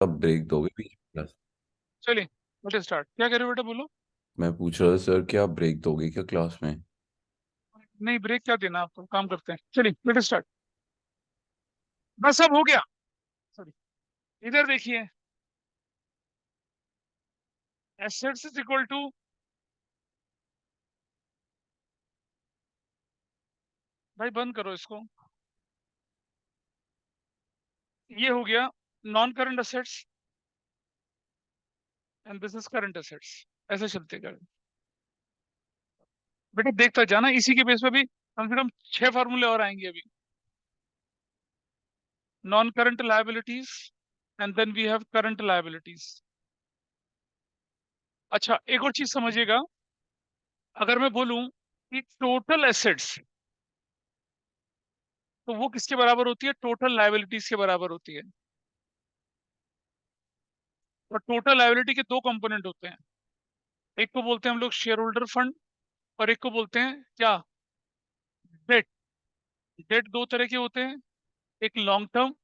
अब ब्रेक दोगे बीच में क्लास? चलिए बेटे स्टार्ट, क्या कर रहे हो बेटा, बोलो। मैं पूछ रहा था सर, क्या आप ब्रेक दोगे क्या क्लास में? नहीं, ब्रेक क्या देना आपको, काम करते हैं, चलिए बेटे स्टार्ट। बस सब हो गया। सॉरी, इधर देखिए। एसेट्स इज इक्वल टू, भाई बंद करो इसको। ये हो गया non current assets and this is current assets. ऐसे चलते गए बेटा, देखता जाना, इसी के बेस पे भी कम से कम 6 फार्मूले और आएंगे अभी। Non current liabilities and then we have current liabilities. अच्छा, एक और चीज समझिएगा। अगर मैं बोलूं कि टोटल एसेट्स, तो वो किसके बराबर होती है? टोटल लायबिलिटीज के बराबर होती है। और टोटल लायबिलिटी के दो कंपोनेंट होते हैं। एक को बोलते हैं हम लोग शेयर होल्डर फंड, और एक को बोलते हैं क्या? डेट। डेट दो तरह के होते हैं, एक लॉन्ग टर्म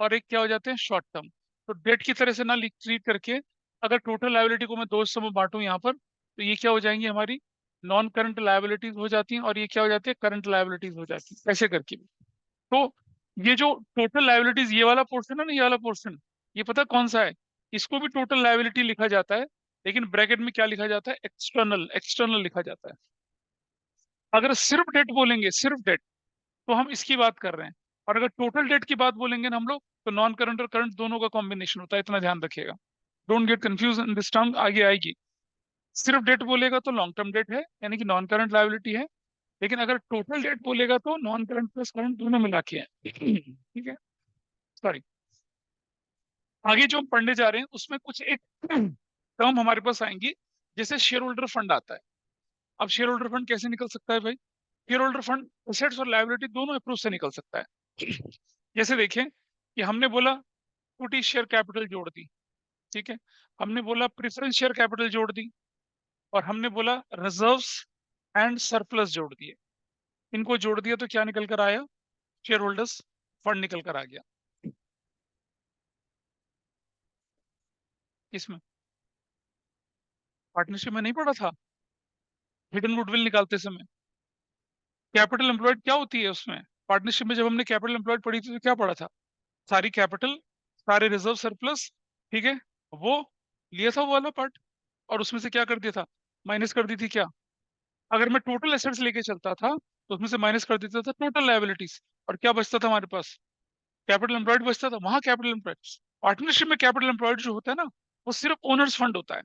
और एक क्या हो जाते हैं, शॉर्ट टर्म। तो डेट की तरह से ना ट्रीट करके, अगर टोटल लायबिलिटी को मैं दो हिस्सों में बांटूं यहाँ पर, तो ये क्या हो जाएंगी हमारी? नॉन करंट लायबिलिटीज हो जाती हैं, और ये क्या हो जाती है? करंट लायबिलिटीज हो जाती है, ऐसे करके भी। तो ये जो टोटल लायबिलिटीज, ये वाला पोर्शन है ना, ये वाला पोर्शन, ये पता कौन सा है? इसको भी टोटल लायबिलिटी लिखा जाता है, लेकिन ब्रैकेट में क्या लिखा जाता है? एक्सटर्नल, एक्सटर्नल लिखा जाता है। अगर सिर्फ डेट बोलेंगे, सिर्फ डेट, तो हम इसकी बात कर रहे हैं। और अगर टोटल डेट की बात बोलेंगे ना हम लोग, तो नॉन करंट और करंट दोनों का कॉम्बिनेशन होता है, इतना ध्यान रखिएगा। Don't get confuse in this term, आगे आएगी। सिर्फ डेट बोलेगा तो लॉन्ग टर्म डेट है, यानी कि नॉन करंट लायबिलिटी है। लेकिन अगर टोटल डेट बोलेगा तो नॉन करंट प्लस करंट दोनों मिला के है। ठीक है, सॉरी। आगे जो हम पढ़ने जा रहे हैं उसमें कुछ एक टर्म हमारे पास आएंगी, जैसे शेयर होल्डर फंड आता है। अब शेयर होल्डर फंड कैसे निकल सकता है भाई? शेयर होल्डर फंड एसेट्स और लायबिलिटी दोनों अप्रोच से निकल सकता है। जैसे देखें कि हमने बोला इक्विटी शेयर कैपिटल जोड़ दी, ठीक है। हमने बोला प्रेफरेंस शेयर कैपिटल जोड़ दी, और हमने बोला रिजर्व्स एंड सरप्लस जोड़ दिए। इनको जोड़ दिया तो क्या निकल कर आया? शेयर होल्डर्स फंड निकल कर आ गया। इसमें पार्टनरशिप में नहीं पड़ा था, हिडन गुडविल निकालते समय? कैपिटल एम्प्लॉयड क्या होती है उसमें? पार्टनरशिप में जब हमने कैपिटल एम्प्लॉयड पढ़ी थी तो क्या पढ़ा था? सारी कैपिटल, सारे रिजर्व सरप्लस, ठीक है, वो लिया था वो वाला पार्ट, और उसमें से क्या कर दिया था? माइनस कर दी थी क्या? अगर मैं टोटल एसेट्स लेके चलता था तो उसमें से माइनस कर देता था टोटल लायबिलिटीज, और क्या बचता था हमारे पास? कैपिटल एम्प्लॉयड बचता था, वहां कैपिटल एम्प्लॉयड। पार्टनरशिप में कैपिटल एम्प्लॉयड जो होता है ना, वो सिर्फ ओनर्स फंड होता है।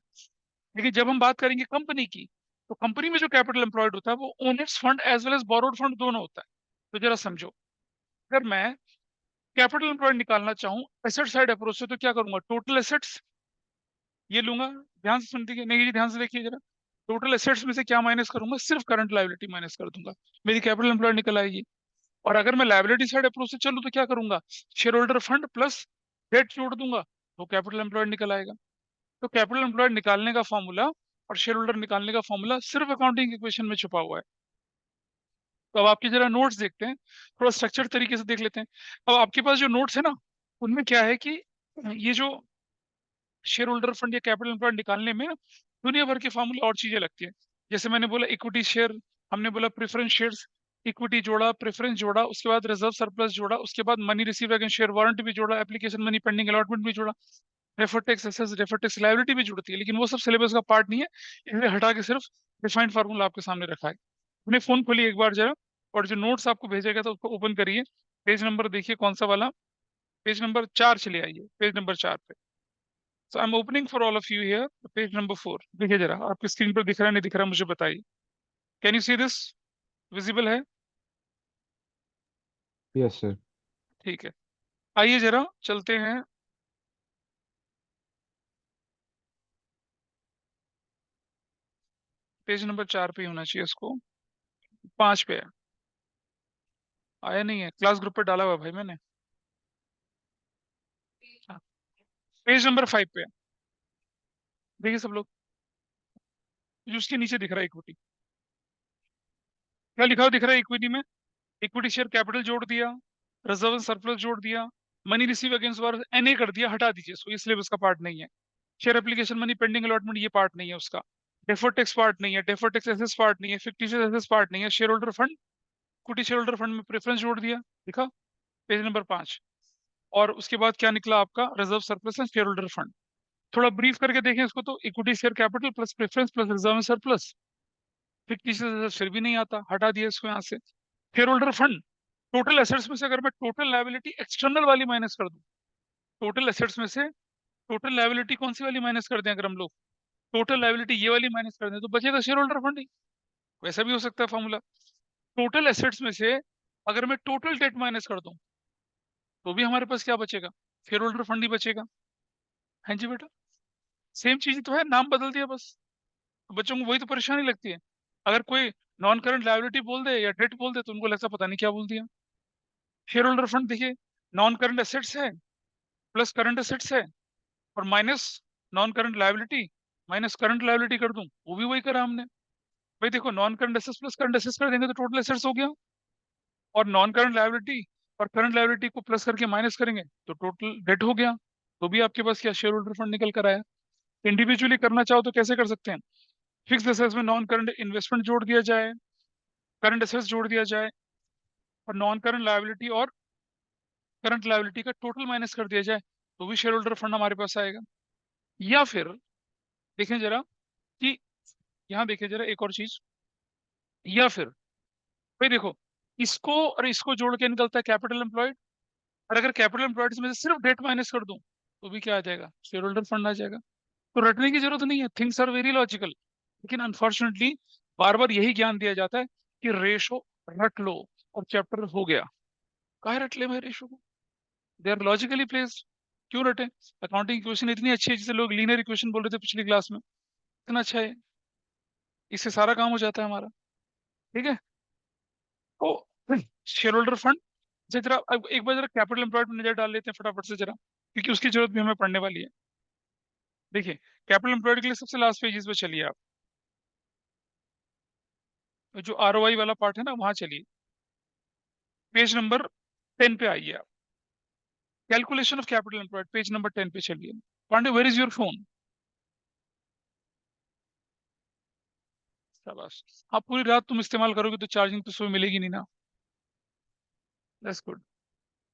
लेकिन जब हम बात करेंगे कंपनी की, तो कंपनी में जो कैपिटल एम्प्लॉयड होता है वो owners fund as well as borrowed fund दोनों होता है। तो जरा समझो, अगर मैं कैपिटल एम्प्लॉयड निकालना चाहूँ एसेट साइड अप्रोच से, तो क्या करूंगा? टोटल एसेट्स ये लूंगा, ध्यान से सुन देखिए, नहीं जी ध्यान से देखिए जरा। टोटल एसेट्स में से क्या माइनस करूंगा? सिर्फ करंट लायबिलिटी माइनस कर दूंगा, मेरी कैपिटल एम्प्लॉयड निकल आएगी। और अगर मैं लायबिलिटी साइड अप्रोच से चलूँ तो क्या करूंगा? Share holder fund plus debt जोड़ दूंगा, तो कैपिटल एम्प्लॉयड निकल आएगा। तो कैपिटल एम्प्लॉयड निकालने का फॉर्मूला और शेयर होल्डर निकालने का फॉर्मूला सिर्फ अकाउंटिंग इक्वेशन में छुपा हुआ है। तो अब आपके जरा नोट्स देखते हैं, थोड़ा स्ट्रक्चर तरीके से देख लेते हैं। अब आपके पास जो नोट्स है ना, उनमें क्या है कि ये जो शेयर होल्डर फंड या कैपिटल एम्प्लॉयड निकालने में ना, दुनिया भर के फार्मूले और चीजें लगती है। जैसे मैंने बोला इक्विटी शेयर, हमने बोला प्रेफरेंस शेयर्स, इक्विटी जोड़ा, प्रेफरेंस जोड़ा, उसके बाद रिजर्व सरप्लस जोड़ा, उसके बाद money receive against share warrant भी जोड़ा, एप्लीकेशन मनी पेंडिंग अलॉटमेंट भी जोड़ा, रेफर टैक्स एसेस, रेफर टैक्स लायबिलिटी भी जुड़ती है। लेकिन वो सब सिलेबस का पार्ट नहीं है, इसलिए हटा के सिर्फ डिफाइंड फार्मूला आपके सामने रखा है। अपने फोन खोलिए एक बार जरा, और जो नोट्स आपको भेजा गया था उसको ओपन करिए। पेज नंबर देखिए कौन सा वाला, पेज नंबर 4 चले आइए, पेज नंबर 4 पे। So I am opening for all of you here page number 4। देखिए जरा, आपकी स्क्रीन पर दिख रहा है नहीं दिख रहा है मुझे बताइए। Can you see this? Visible है? Yes sir. ठीक है, आइए जरा चलते हैं। पेज नंबर 4 पे ही होना चाहिए इसको, 5 पे है। आया नहीं है, क्लास ग्रुप पे डाला हुआ है भाई मैंने। हाँ, पेज नंबर 5 पे है। देखिए सब लोग, जो उसके नीचे दिख रहा है इक्विटी, क्या लिखा हुआ दिख रहा है इक्विटी में? इक्विटी शेयर कैपिटल जोड़ दिया, रिजर्व सरप्लस जोड़ दिया, मनी रिसीव अगेंस्ट वार एनए कर दिया, हटा दीजिए इसको, ये सिलेबस का पार्ट नहीं है। Share application money pending allotment ये पार्ट नहीं है उसका। डेफर्ड टैक्स पार्ट नहीं है, डेफर्ड टैक्स एसेस पार्ट नहीं है, फिक्टिशियस एसेस पार्ट नहीं है। Share holder fund, equity share holder fund में प्रेफरेंस जोड़ दिया, दिखा पेज नंबर 5। और उसके बाद क्या निकला आपका, reserve surplus and share holder fund. थोड़ा ब्रीफ करके देखें इसको तो, equity share capital plus preference plus reserve and surplus. Fictitious एसेस फिर भी नहीं आता, हटा दिया इसको यहाँ से। Share holder fund, total assets में से अगर मैं टोटल लायबिलिटी एक्सटर्नल वाली माइनस कर दूं, टोटल एसेट्स में से टोटल लायबिलिटी कौन सी वाली माइनस कर दें, अगर हम लोग टोटल लायबिलिटी ये वाली माइनस कर दें तो बचेगा शेयर होल्डर फंड ही। वैसा भी हो सकता है फॉर्मूला। टोटल एसेट्स में से अगर मैं टोटल डेट माइनस कर दूं तो भी हमारे पास क्या बचेगा, शेयर होल्डर फंड ही बचेगा। हाँ जी बेटा, सेम चीज तो है, नाम बदल दिया बस। तो बच्चों को वही तो परेशानी लगती है, अगर कोई नॉन करंट लायबिलिटी बोल दे या डेट बोल दे तो उनको लगता पता नहीं क्या बोल दिया। शेयर होल्डर फंड देखिए, नॉन करंट एसेट्स है प्लस करंट एसेट्स है और minus non current liability minus current liability कर दूं, वो भी वही करा हमने। भाई देखो, non current assets plus current assets कर देंगे तो टोटल एसेट्स हो गया, और नॉन करंट लायबिलिटी और करंट लायबिलिटी को प्लस करके माइनस करेंगे तो टोटल डेट हो गया। तो भी आपके पास क्या, शेयर होल्डर फंड निकल कर आया। इंडिविजुअली करना चाहो तो कैसे कर सकते हैं, फिक्स एसेट्स में नॉन करंट इन्वेस्टमेंट जोड़ दिया जाए, करंट एसेट्स जोड़ दिया जाए, और नॉन करंट लायबिलिटी और करंट लायबिलिटी का टोटल माइनस कर दिया जाए, तो भी शेयर होल्डर फंड हमारे पास आएगा। या फिर देखें जरा कि, यहाँ देखें जरा एक और चीज, या फिर भाई देखो, इसको और इसको जोड़ के निकलता है कैपिटल एम्प्लॉयड, और अगर कैपिटल एम्प्लॉयड में से सिर्फ डेट माइनस कर दूं तो भी क्या आ जाएगा, शेयर होल्डर फंड आ जाएगा। तो रटने की जरूरत नहीं है, थिंग्स आर वेरी लॉजिकल। लेकिन अनफॉर्चुनेटली बार बार यही ज्ञान दिया जाता है कि रेशो रट लो और चैप्टर हो गया। काहे रट ले भाई रेशो को, दे आर लॉजिकली प्लेस्ड। क्यों रटे, अकाउंटिंग इक्वेशन इतनी अच्छी है जिसे लोग लीनियर इक्वेशन बोल रहे थे पिछली क्लास में, इतना अच्छा है, इससे सारा काम हो जाता है हमारा। ठीक है, तो शेयर होल्डर फंड से जरा अब एक बार जरा कैपिटल एम्प्लॉयड में नजर डाल लेते हैं फटाफट से जरा, क्योंकि उसकी जरूरत भी हमें पड़ने वाली है। देखिए, कैपिटल एम्प्लॉयड के लिए सबसे लास्ट पेजेस पे चलिए आप, जो आरओआई वाला पार्ट है ना वहां चलिए, पेज नंबर 10 पे आइए आप, calculation of capital employed, page number 10 पे चलिए। Pandey, where is your phone. शाबाश, आप पूरी रात तुम इस्तेमाल करोगे तो चार्जिंग तो सुबह मिलेगी नहीं ना। That's good.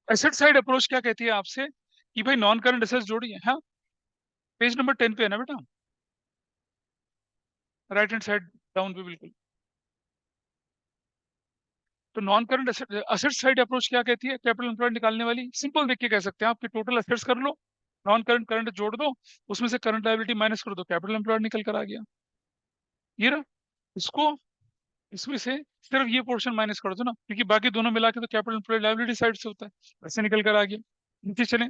Asset side approach क्या कहती है आपसे कि भाई नॉन करंट एसेट्स जोड़िए, हाँ, पेज नंबर 10 पे है ना बेटा, राइट हैंड साइड डाउन पे बिल्कुल। तो non current asset side approach क्या कहती है, कैपिटल एम्प्लॉयड निकालने वाली, सिंपल देख के कह सकते हैं आपके टोटल एसेट्स कर लो, नॉन करंट करंट जोड़ दो, उसमें से करंट लायबिलिटी माइनस कर दो, कैपिटल एम्प्लॉयड निकल कर आ गया। ये रहा, इसको इसमें से सिर्फ ये पोर्शन माइनस कर दो ना, क्योंकि बाकी दोनों मिला के तो कैपिटल एम्प्लॉयड लायबिलिटी साइड से होता है, वैसे निकल कर आ गया। नीचे चले,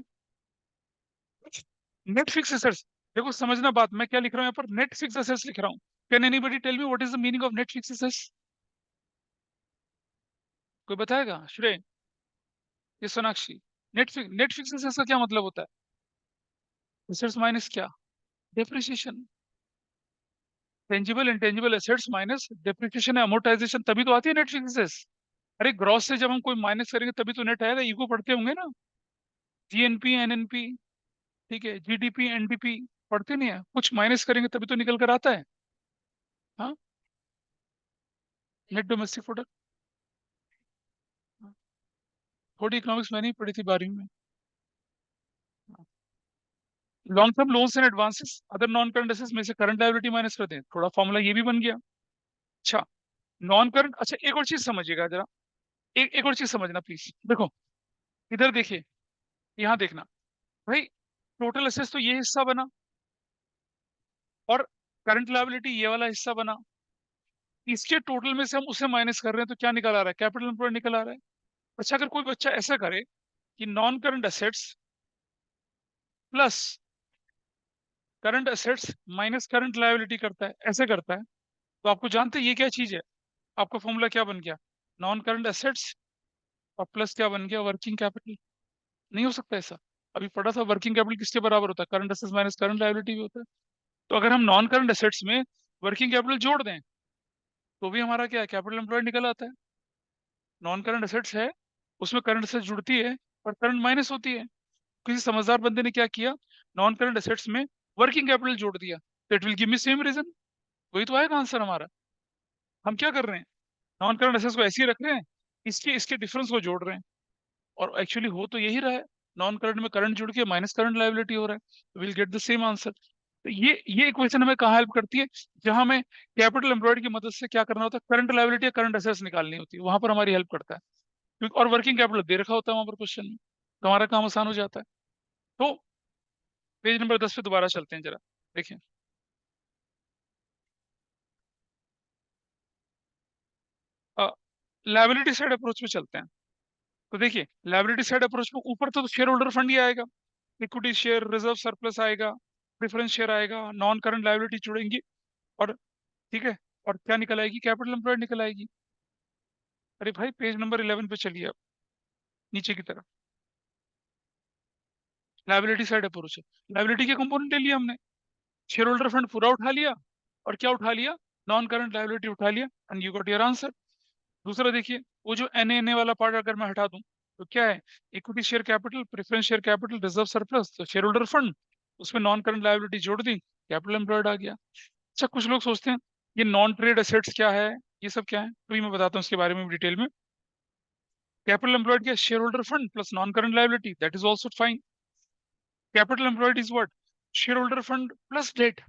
नेट फिक्स एसेट्स, देखो समझना बात, मैं क्या लिख रहा हूँ यहाँ पर, नेट फिक्स एसेट्स लिख रहा हूँ। Can anybody tell me what is the meaning of net fix assets, कोई बताएगा, श्रेय, ये सोनाक्षी, नेट फिक्स एसेट्स का क्या मतलब होता है, एसेट्स माइनस क्या, depreciation, tangible intangible assets minus depreciation amortisation, तभी तो आती है नेट फिक्स एसेट्स। अरे ग्रॉस से जब हम कोई माइनस करेंगे तभी तो नेट आएगा, इको पढ़ते होंगे ना, जीएनपी एनएनपी, ठीक है, जीडीपी एनडीपी, पढ़ते नहीं है, कुछ माइनस करेंगे तभी तो निकल कर आता है। हाँ, नेट डोमेस्टिक प्रोडक्ट, थोड़ी इकोनॉमिक्स मैंने ही पढ़ी थी 12वीं में। Long term loans and advances other non current assets में से करंट लायबिलिटी माइनस कर दें, थोड़ा फॉर्मूला ये भी बन गया। अच्छा, नॉन करंट, अच्छा एक और चीज समझिएगा जरा, एक और चीज समझना प्लीज, देखो इधर देखिए, यहाँ देखना भाई, टोटल एसेट्स तो ये हिस्सा बना, और करंट लायबिलिटी ये वाला हिस्सा बना, इसके टोटल में से हम उसे माइनस कर रहे हैं तो क्या निकल आ रहा है, कैपिटल एम्प्लॉयड निकल आ रहा है। अच्छा, अगर कोई बच्चा ऐसा करे कि non current assets plus current assets minus current liability करता है, ऐसे करता है, तो आपको जानते हैं ये क्या चीज है, आपका फॉर्मूला क्या बन गया, नॉन करंट एसेट्स और प्लस क्या बन गया, वर्किंग कैपिटल। नहीं हो सकता ऐसा, अभी पढ़ा था वर्किंग कैपिटल किसके बराबर होता है, current assets minus current liability भी होता है। तो अगर हम नॉन करंट एसेट्स में वर्किंग कैपिटल जोड़ दें तो भी हमारा क्या है, कैपिटल एम्प्लॉयड निकल आता है। नॉन करंट एसेट्स है, उसमें करंट एसेट्स जुड़ती है, और करंट माइनस होती है। किसी समझदार बंदे ने क्या किया, नॉन करंट एसेट्स में वर्किंग कैपिटल जोड़ दिया, तो it will give me same reason. वही तो आएगा आंसर हमारा। हम क्या कर रहे हैं, नॉन करंट एसेट्स को ऐसे ही रख रहे हैं, इसके इसके डिफरेंस को जोड़ रहे हैं, और एक्चुअली हो तो यही रहा है। नॉन करंट में करंट जुड़ के माइनस करंट लायबिलिटी हो रहा है, will get the same answer. तो ये इक्वेशन हमें कहाँ हेल्प करती है, जहां हमें कैपिटल एम्प्लॉयड की मदद से क्या करना होता है, करंट लायबिलिटी या करंट एसेट्स निकालनी होती है, वहां पर हमारी हेल्प करता है। क्योंकि और वर्किंग कैपिटल दे रखा होता है वहां पर क्वेश्चन में, तो हमारा काम आसान हो जाता है। तो पेज नंबर 10 पे दोबारा चलते हैं जरा, देखिए। लायबिलिटी साइड अप्रोच पे चलते हैं। तो देखिए, लायबिलिटी साइड अप्रोच में ऊपर तो शेयर होल्डर फंड ही आएगा, इक्विटी शेयर, रिजर्व सरप्लस आएगा, प्रेफरेंस शेयर आएगा, नॉन करंट लायबिलिटी जुड़ेंगी, और ठीक है, और क्या निकल आएगी, कैपिटल एम्प्लॉयड निकल आएगी। अरे भाई पेज नंबर 11 पे चलिए आप, नीचे की तरफ, लायबिलिटी साइड अप्रोच है। लायबिलिटी के कंपोनेंट ले लिया हमने, शेयर होल्डर फंड पूरा उठा लिया, और क्या उठा लिया, नॉन करंट लायबिलिटी उठा लिया, and you got your answer. दूसरा देखिए, वो जो एन वाला पार्ट अगर मैं हटा दूं, तो क्या है, equity share capital, preference share capital, reserve surplus, तो शेयर होल्डर फंड, उसमें नॉन करंट लायबिलिटी जोड़ दी, कैपिटल एम्प्लॉयड आ गया। अच्छा, कुछ लोग सोचते हैं ये नॉन ट्रेड एसेट्स क्या है, ये सब क्या है, तो ये मैं बताता हूँ उसके बारे में डिटेल में। कैपिटल एम्प्लॉयड क्या, share holder fund plus non current liability, that is also fine. Capital employed is what, share holder fund plus debt,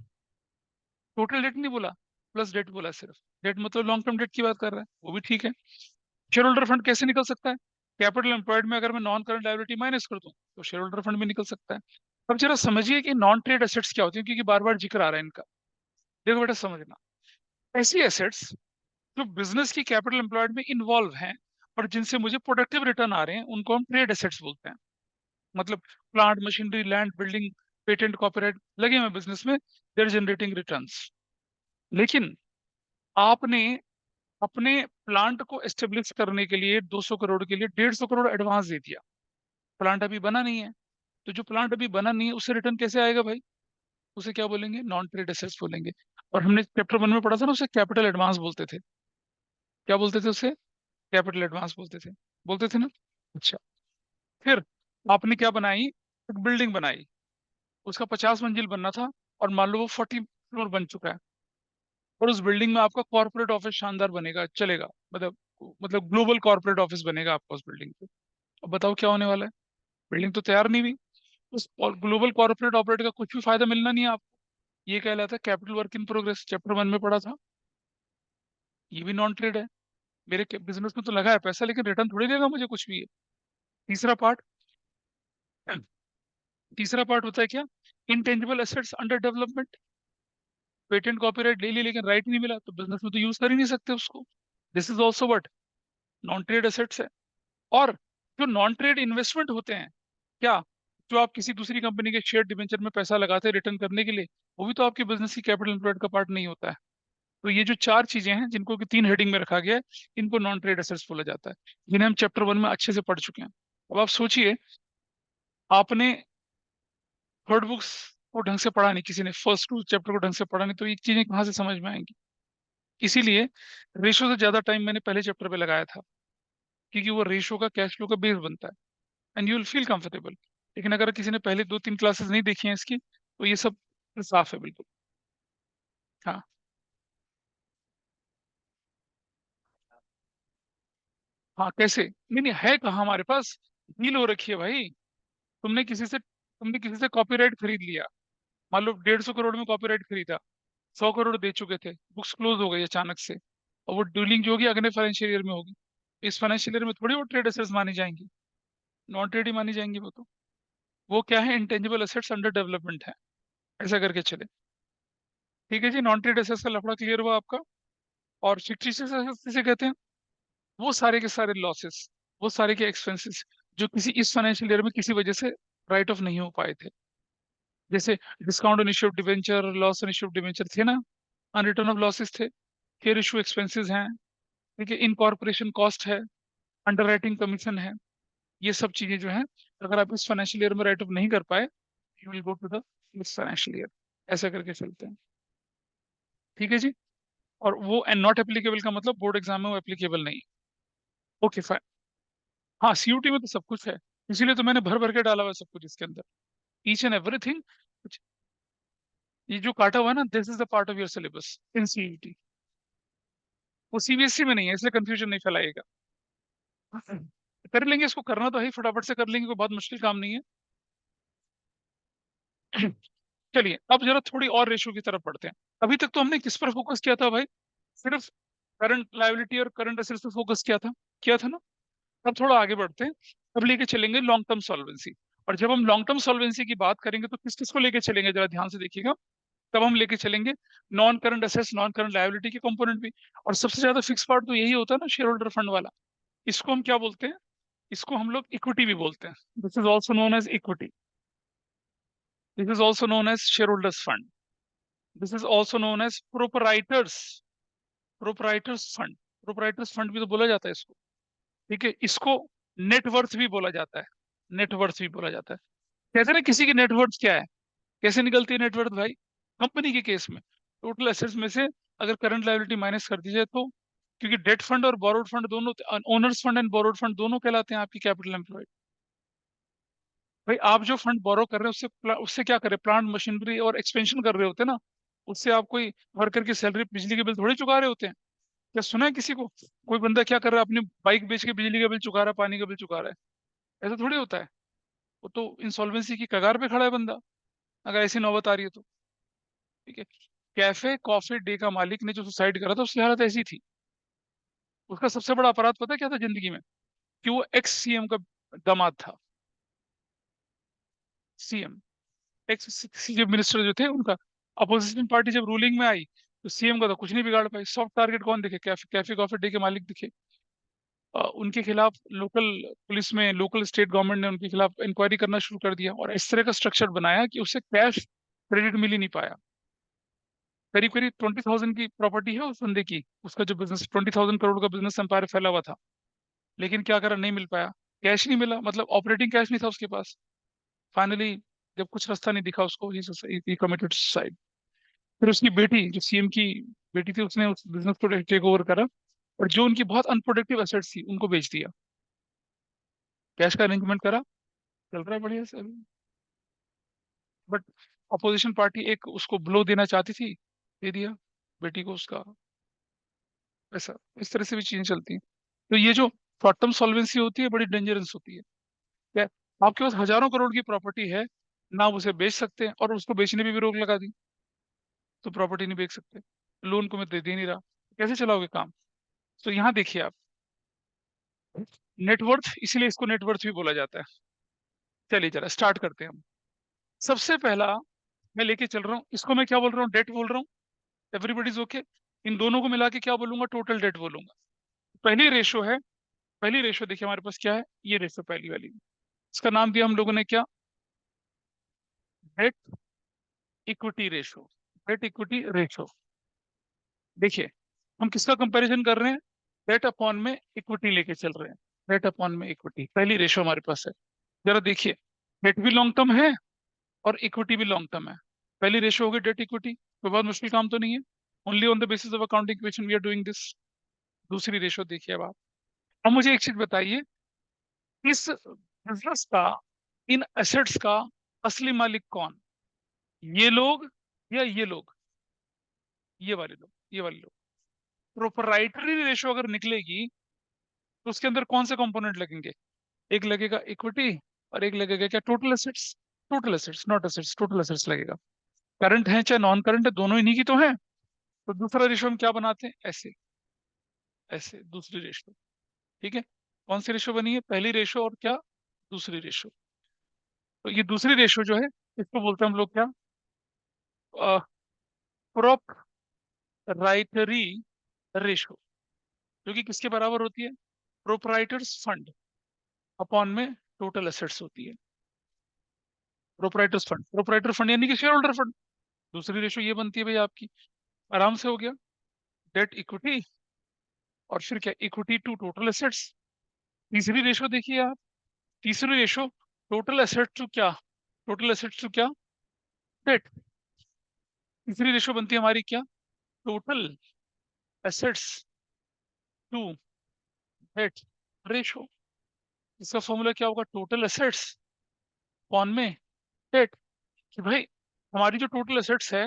total debt नहीं बोला, प्लस डेट बोला सिर्फ। डेट मतलब लॉन्ग टर्म डेट की बात कर रहा है, वो भी ठीक है। शेयर होल्डर फंड कैसे निकल सकता है, कैपिटल एम्प्लॉयड में अगर मैं नॉन करंट लायबिलिटी माइनस कर दूं, तो शेयर होल्डर फंड भी निकल सकता है। अब जरा समझिए कि नॉन ट्रेड एसेट्स क्या होती है, क्योंकि बार बार जिक्र आ रहा है इनका। देखो बेटा, समझना, ऐसी एसेट्स जो बिजनेस की कैपिटल एम्प्लॉयड में इन्वॉल्व हैं, और जिनसे मुझे प्रोडक्टिव रिटर्न आ रहे हैं, उनको हम ट्रेड एसेट्स बोलते हैं। मतलब plant machinery, land, building, patent, copyright लगे हुए बिजनेस में, देर जनरेटिंग रिटर्न्स। लेकिन आपने अपने प्लांट को एस्टेब्लिश करने के लिए 200 करोड़ के लिए 150 करोड़ एडवांस दे दिया, प्लांट अभी बना नहीं है, तो जो प्लांट अभी बना नहीं है उससे रिटर्न कैसे आएगा भाई, उसे क्या बोलेंगे, नॉन ट्रेड एसेट्स बोलेंगे। और हमने चैप्टर 1 में पढ़ा था ना, उसे कैपिटल एडवांस बोलते थे। क्या बोलते थे उसे, कैपिटल एडवांस बोलते थे ना। अच्छा, फिर आपने क्या बनाई, एक बिल्डिंग बनाई, उसका 50 मंजिल बनना था, और मान लो वो 40 फ्लोर बन चुका है, और उस बिल्डिंग में आपका कॉर्पोरेट ऑफिस शानदार बनेगा, चलेगा, मतलब ग्लोबल कॉर्पोरेट ऑफिस बनेगा आपका उस बिल्डिंग पे। अब बताओ क्या होने वाला है, बिल्डिंग तो तैयार नहीं हुई, उस ग्लोबल कॉर्पोरेट ऑपरेट का कुछ भी फायदा मिलना नहीं है आपको। ये कहलाता है capital work in progress, chapter 1 में पढ़ा था। ये भी नॉन ट्रेड है, मेरे बिजनेस में तो लगा है पैसा, लेकिन रिटर्न थोड़ी देगा मुझे कुछ भी है। तीसरा पार्ट, तीसरा पार्ट होता है क्या, intangible assets under development. Patent copyright ले ली, लेकिन राइट नहीं मिला, तो बिजनेस में तो यूज कर ही नहीं सकते उसको। This is also what, non trade assets है। और जो नॉन ट्रेड इन्वेस्टमेंट होते हैं, क्या, जो आप किसी दूसरी कंपनी के शेयर डिबेंचर में पैसा लगाते हैं रिटर्न करने के लिए, वो भी तो आपके बिजनेस की कैपिटल एम्प्लॉयड का पार्ट नहीं होता है। तो ये जो चार चीजें हैं, जिनको कि 3 हेडिंग में रखा गया है, इनको नॉन ट्रेड एसेट्स बोला जाता है, जिन्हें हम चैप्टर 1 में अच्छे से पढ़ चुके हैं। अब आप सोचिए, आपने थर्ड बुक्स को ढंग से पढ़ा नहीं, किसी ने फर्स्ट 2 चैप्टर को ढंग से पढ़ा नहीं, तो ये चीजें कहाँ से समझ में आएंगी। इसीलिए रेशो से ज्यादा टाइम मैंने पहले चैप्टर पे लगाया था, क्योंकि वो रेशो का, कैश फ्लो का बेस बनता है, and you will feel comfortable. लेकिन अगर किसी ने पहले 2-3 क्लासेस नहीं देखी हैं इसकी, तो ये सब साफ है बिल्कुल। हाँ, हाँ, कैसे, नहीं नहीं, है कहाँ हमारे पास, डील हो रखी है भाई। तुमने किसी से कॉपीराइट खरीद लिया, मान लो 150 करोड़ में कॉपीराइट खरीदा, 100 करोड़ दे चुके थे, बुक्स क्लोज हो गई अचानक से, और वो डीलिंग जो होगी अगले फाइनेंशियल ईयर में होगी। इस फाइनेंशियल ईयर में थोड़ी वो ट्रेड एसेट्स मानी जाएंगी, नॉन ट्रेड ही मानी जाएंगी वो तो। वो क्या है, इंटेंजिबल एसेट्स अंडर डेवलपमेंट है, ऐसा करके चले। ठीक है जी, नॉन ट्रेड एसेट्स का लफड़ा क्लियर हुआ आपका। और फिक्टिशियस एसेट्स किसे कहते हैं, वो सारे के सारे लॉसेस, वो सारे के एक्सपेंसेस, जो किसी इस फाइनेंशियल ईयर में किसी वजह से राइट ऑफ नहीं हो पाए थे। जैसे discount on issue of debenture, loss on issue of debenture थे ना, अनरिटर्न ऑफ लॉसेस थे, फेयर इशू एक्सपेंसेस हैं, ठीक है, इनकॉर्पोरेशन कॉस्ट है, अंडर राइटिंग कमीशन है। ये सब चीजें जो हैं, अगर आप इस फाइनेंशियल ईयर में राइट ऑफ नहीं कर पाए, you will go to the next financial year, ऐसा करके चलते हैं। ठीक है जी। और वो एंड नॉट एप्लीकेबल का मतलब बोर्ड एग्जाम में वो एप्लीकेबल नहीं। Okay fine. हाँ, सीयूटी में तो सब कुछ है, इसीलिए तो मैंने भर भर के डाला हुआ है सब कुछ इसके अंदर, ईच एंड एवरीथिंग। ये जो काटा हुआ है ना, this is the part of your syllabus in CET. वो सीबीएसई में नहीं है, इसलिए कंफ्यूजन नहीं फैलाएगा। कर लेंगे, इसको करना तो है, फटाफट से कर लेंगे, कोई बहुत मुश्किल काम नहीं है। चलिए अब जरा थोड़ी और रेशो की तरफ बढ़ते हैं। अभी तक तो हमने किस पर फोकस किया था भाई? सिर्फ करंट लायबिलिटी और करंट एसेट्स पे फोकस किया था ना। अब थोड़ा आगे बढ़ते हैं। अब लेके चलेंगे लॉन्ग टर्म सॉल्वेंसी। और जब हम लॉन्ग टर्म सॉल्वेंसी की बात करेंगे तो किस किस को लेके चलेंगे, जरा ध्यान से देखिएगा। तब हम लेके चलेंगे non current assets, non current liability के कंपोनेंट भी। और सबसे ज्यादा फिक्स पार्ट तो यही होता है ना, शेयर होल्डर फंड वाला। इसको हम क्या बोलते हैं? इसको हम लोग इक्विटी भी बोलते हैं। This is also known as equity. This is also known as share holders fund. This is also known as proprietors fund. Proprietors fund भी तो बोला जाता है इसको। ठीक है, इसको नेटवर्थ भी बोला जाता है। नेटवर्थ भी बोला जाता है। कहते हैं ना किसी की नेटवर्थ क्या है, कैसे निकलती है नेटवर्थ भाई? कंपनी के केस में टोटल एसेट्स में से अगर करंट लायबिलिटी माइनस कर दी जाए तो, क्योंकि डेट फंड और बोरोड फंड दोनों, owner's fund and borrowed fund दोनों कहलाते हैं आपकी कैपिटल एम्प्लॉयड। भाई आप जो फंड बोरो कर रहे हैं उससे उससे क्या कर रहे हैं? प्लांट मशीनरी और एक्सपेंशन कर रहे होते हैं ना। उससे आप कोई वर्कर की सैलरी, बिजली के बिल थोड़ी चुका रहे होते हैं। क्या सुना है किसी को कोई बंदा क्या कर रहा है, अपनी बाइक बेच के बिजली का बिल चुका रहा है, पानी का बिल चुका रहा है? ऐसा थोड़ी होता है। वो तो इंसॉल्वेंसी की कगार पे खड़ा है बंदा, अगर ऐसी नौबत आ रही है तो। ठीक है, कैफे कॉफी डे का मालिक ने जो सुसाइड करा था उसकी हालत ऐसी थी। उसका सबसे बड़ा अपराध पता है क्या था जिंदगी में? कि वो एक्स सीएम का दामाद था। सीएम, एक्स चीफ मिनिस्टर जो थे उनका। अपोजिशन पार्टी जब रूलिंग में आई तो सीएम का तो कुछ नहीं बिगाड़ पाई। सॉफ्ट टारगेट कौन दिखे? कैफे कैफे कॉफी डे के मालिक दिखे। उनके खिलाफ लोकल पुलिस में, लोकल स्टेट गवर्नमेंट ने उनके खिलाफ इंक्वायरी करना शुरू कर दिया, और इस तरह का स्ट्रक्चर बनाया कि उससे कैश क्रेडिट मिल ही नहीं पाया। करीब करीब 20,000 की प्रॉपर्टी है उस बंदे की, उसका जो बिजनेस 20,000 करोड़ का बिजनेस एम्पायर फैला हुआ था। लेकिन क्या करा, नहीं मिल पाया। कैश नहीं मिला, मतलब ऑपरेटिंग कैश नहीं था उसके पास। फाइनली जब कुछ रास्ता नहीं दिखा उसको, ही कमिटेड सुसाइड। फिर उसकी बेटी, जो सीएम की बेटी थी, उसने उस बिजनेस को टेक ओवर करा, और जो उनकी बहुत अनप्रोडक्टिव एसेट्स थी उनको बेच दिया। कैश का अरेंजमेंट करा, चल रहा है बढ़िया से अभी। बट अपोजिशन पार्टी एक उसको ब्लो देना चाहती थी, दे दिया बेटी को उसका। ऐसा इस तरह से भी चीजें चलती हैं। तो ये जो शॉर्ट टर्म सॉल्वेंसी होती है बड़ी डेंजरस होती है। क्या आपके पास हजारों करोड़ की प्रॉपर्टी है, ना आप उसे बेच सकते हैं, और उसको बेचने पे भी रोक लगा दी तो प्रॉपर्टी नहीं बेच सकते, लोन को मैं दे नहीं रहा, कैसे चलाओगे काम? तो यहाँ देखिए आप, नेटवर्थ, इसीलिए इसको नेटवर्थ भी बोला जाता है। चलिए जरा स्टार्ट करते हैं हम। सबसे पहला मैं लेके चल रहा हूँ, इसको मैं क्या बोल रहा हूँ? डेट बोल रहा हूँ। Everybody's okay? इन दोनों को मिला के क्या बोलूंगा? टोटल डेट बोलूंगा। पहली रेशो है, पहली रेशो देखिए हमारे पास क्या है, ये रेशो पहली वाली। इसका नाम दिया हम लोगों ने क्या? Debt equity ratio. Debt equity ratio. देखिए हम किसका कंपैरिजन कर रहे हैं? डेट अपॉन में इक्विटी लेके चल रहे हैं। डेट अपॉन में इक्विटी पहली रेशो हमारे पास है। जरा देखिए, डेट भी लॉन्ग टर्म है और इक्विटी भी लॉन्ग टर्म है। पहली रेशो होगी डेट इक्विटी, कोई बहुत मुश्किल काम तो नहीं है। Only on the basis of accounting equation we are doing this. दूसरी रेशो देखिए अब मुझे एक चीज बताइए, इस बिजनेस का, इन एसेट्स का असली मालिक कौन? ये लोग या ये लोग? ये वाले लोग, ये वाले लोग। प्रोपराइटरी रेशो अगर निकलेगी तो उसके अंदर कौन से कंपोनेंट लगेंगे? एक लगेगा इक्विटी, और एक लगेगा क्या? Total assets. Total assets, not assets, total assets लगेगा। करंट है चाहे नॉन करंट है, दोनों इन्हीं की तो है। तो दूसरा रेशो हम क्या बनाते हैं? ऐसे, ऐसे दूसरी रेशो। ठीक है, कौन सी रेशो बनी है? पहली रेशो और क्या? दूसरी रेशो। तो ये दूसरी रेशो जो है, इसको बोलते हैं हम लोग क्या? Proprietary ratio. जो कि किसके बराबर होती है? प्रोपराइटर्स फंड अपॉन में टोटल एसेट्स होती है। प्रोपराइटर्स फंड, प्रोपराइटर फंड यानी कि शेयर होल्डर फंड। दूसरी रेशो ये बनती है भाई आपकी, आराम से हो गया। डेट इक्विटी, और फिर क्या? Equity to total assets. तीसरी रेशो देखिए आप, तीसरी रेशो टोटल एसेट टू क्या? टोटल एसेट्स टू क्या? डेट। तीसरी रेशो बनती है हमारी क्या? Total assets to debt ratio. इसका फॉर्मूला क्या होगा? टोटल एसेट्स अपॉन में डेट। कि भाई हमारी जो टोटल एसेट्स है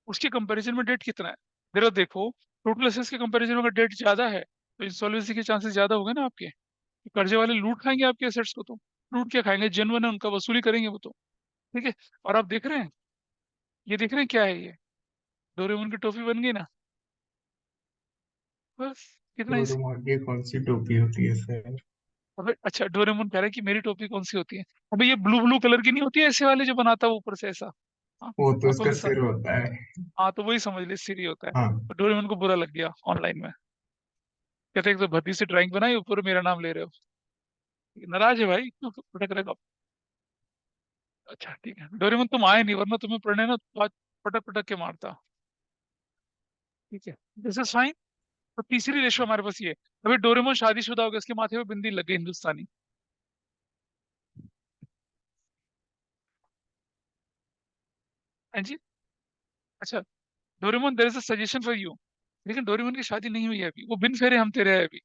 उसके कंपैरिजन में डेट कितना है। जरा देखो, टोटल एसेट्स के कंपैरिजन में अगर डेट ज्यादा है तो इंसॉल्वेंसी के चांसेस ज्यादा हो गए ना आपके। तो कर्जे वाले लूट खाएंगे आपके एसेट्स को। तो लूट क्या खाएंगे, जेन्युइन है उनका, वसूली करेंगे वो तो। ठीक है। और आप देख रहे हैं, ये देख रहे हैं क्या है ये? डोरेमोन की टोपी बन गई ना, बस कितना ही। डोरेमोन की कौन सी टोपी होती है सर? अबे अच्छा, डोरेमोन कह रहा है कि मेरी टोपी कौन सी होती है। अबे ये ब्लू ब्लू कलर की नहीं होती है ऐसे वाले जो बनाता है ऊपर से ऐसा। हाँ, वो तो आंखों उसका के साथ। सिर होता है। हाँ तो वही समझ ले, सीरी होता है। हाँ। तो डोरेमोन को बुरा लग गया ऑनलाइन में। कहते हैं कि तो भद्दी से ड्राइंग बनाई, ऊपर मेरा नाम ले रहे हो। नाराज है भाई, क्यों पटक रहे हो? अच्छा ठीक है, डोरेमोन तुम आए नहीं, वरना तुम्हें पढ़ने ना तो आज पटक पटक के मारता। ठीक है, दिस इज फाइन। तो तीसरी रेशो हमारे पास ये है। अभी डोरेमोन शादीशुदा हो गया, उसके माथे पे बिंदी लग गई हिंदुस्तानी। हाँ जी। अच्छा, Doraemon there is a suggestion for you. लेकिन डोरेमोन की शादी नहीं हुई है अभी, वो बिन फेरे हम तेरे है अभी।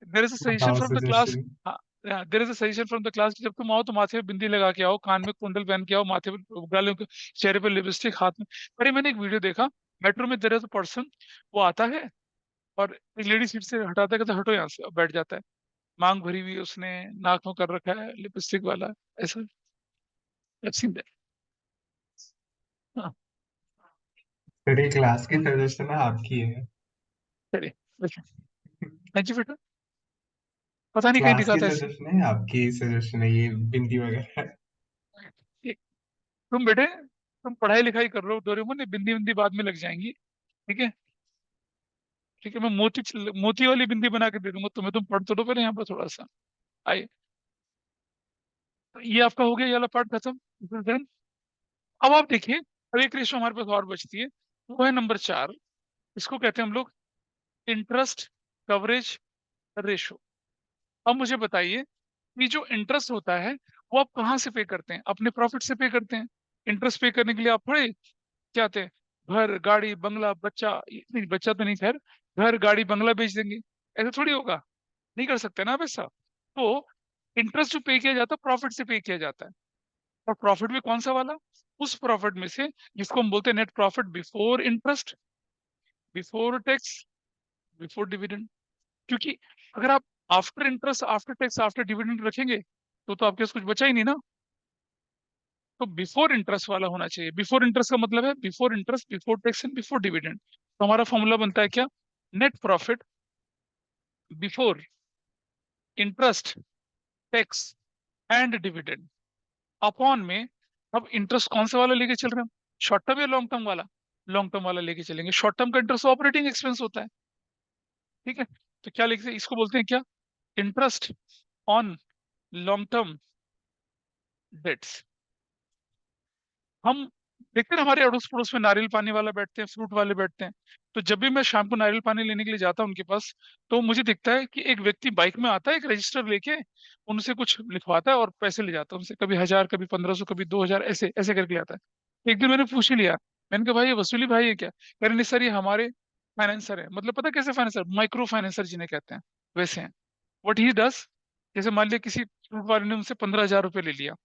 देयर इज अ सजेशन बताओ फ्रॉम द क्लास। सजेशन। हाँ, there is a suggestion from the class कि जब तुम आओ तो माथे पे बिंदी लगा के आओ, कान में कुंडल पहन के आओ, माथे पे गालों के, चेहरे पे लिपस्टिक, हाथ में। अरे मैंने एक वीडियो देखा, मेट्रो में देयर इज अ पर्सन, वो आता है और एक लेडी सीट से हटाता है, कहता है हटो यहाँ से, और बैठ जाता है। मांग भरी हुई है उसने, नाक में कर रखा है लिपस्टिक वाला, ऐसा। I've seen that। हाँ, सर ये क्लास की सजेशन है आपकी है? चलिए। अच्छा, थैंक यू बेटा। पता नहीं कहीं क्लास लिखा की था ऐसे। सजेशन है, आपकी सजेशन है ये बिंदी वगैरह? ठीक, तुम बेटे, तुम पढ़ाई लिखाई कर रहे हो, डोरेमोन ने बिंदी बिंदी बाद में लग जाएंगी। ठीक है। ठीक है, मैं मोती वाली बिंदी बना के दे दूंगा तुम्हें, तुम पढ़ तो लो पहले यहाँ पर थोड़ा सा। आइए, तो ये आपका हो गया, ये वाला पार्ट खत्म। Then, अब आप देखिए, अब एक रेशो हमारे पास और बचती है, वो है नंबर 4। इसको कहते हैं हम लोग इंटरेस्ट कवरेज रेशो। अब मुझे बताइए कि जो इंटरेस्ट होता है वो आप कहाँ से पे करते हैं? अपने प्रॉफिट से पे करते हैं। इंटरेस्ट पे करने के लिए आप थोड़े क्या आते हैं, घर गाड़ी बंगला बच्चा, नहीं बच्चा तो नहीं, खैर घर गाड़ी बंगला बेच देंगे, ऐसा थोड़ी होगा। नहीं कर सकते ना आप ऐसा। तो इंटरेस्ट जो पे किया जाता है प्रॉफिट से पे किया जाता है। और प्रॉफिट भी कौन सा वाला? उस प्रॉफिट में से जिसको हम बोलते हैं net profit before interest, before tax, before dividend. क्योंकि अगर आप after interest, after tax, after dividend रखेंगे तो आपके पास कुछ बचा ही नहीं ना। तो बिफोर इंटरेस्ट वाला होना चाहिए। बिफोर इंटरेस्ट का मतलब है before interest, before tax and before dividend. तो हमारा फॉर्मूला बनता है क्या? Net profit before interest, tax and dividend, upon में। अब इंटरेस्ट कौन सा वाला लेके चल रहे हैं? शॉर्ट टर्म या लॉन्ग टर्म वाला? लॉन्ग टर्म वाला लेके चलेंगे। शॉर्ट टर्म का इंटरेस्ट ऑपरेटिंग एक्सपेंस होता है। ठीक है। तो क्या लिखते हैं, इसको बोलते हैं क्या? Interest on long term debts. हम देखते हैं ना, हमारे अड़ोस पड़ोस में नारियल पानी वाला बैठते हैं, फ्रूट वाले बैठते हैं। तो जब भी मैं शाम को नारियल पानी लेने के लिए जाता हूँ उनके पास, तो मुझे दिखता है कि एक व्यक्ति बाइक में आता है, एक रजिस्टर लेके, उनसे कुछ लिखवाता है और पैसे ले जाता है उनसे, कभी 1000, कभी 1500, कभी 2000, ऐसे ऐसे करके आता है। एक दिन मैंने पूछ ही लिया, मैंने कहा भाई ये वसूली भाई है क्या? कह रहे नहीं सर, ये हमारे फाइनेंसर है। मतलब पता है कैसे फाइनेंसर? माइक्रो फाइनेंसर जिन्हें कहते हैं, वैसे हैं। वट ही डज, जैसे मान लिया किसी फ्रूट वाले ने उनसे 15,000 रुपये ले लिया,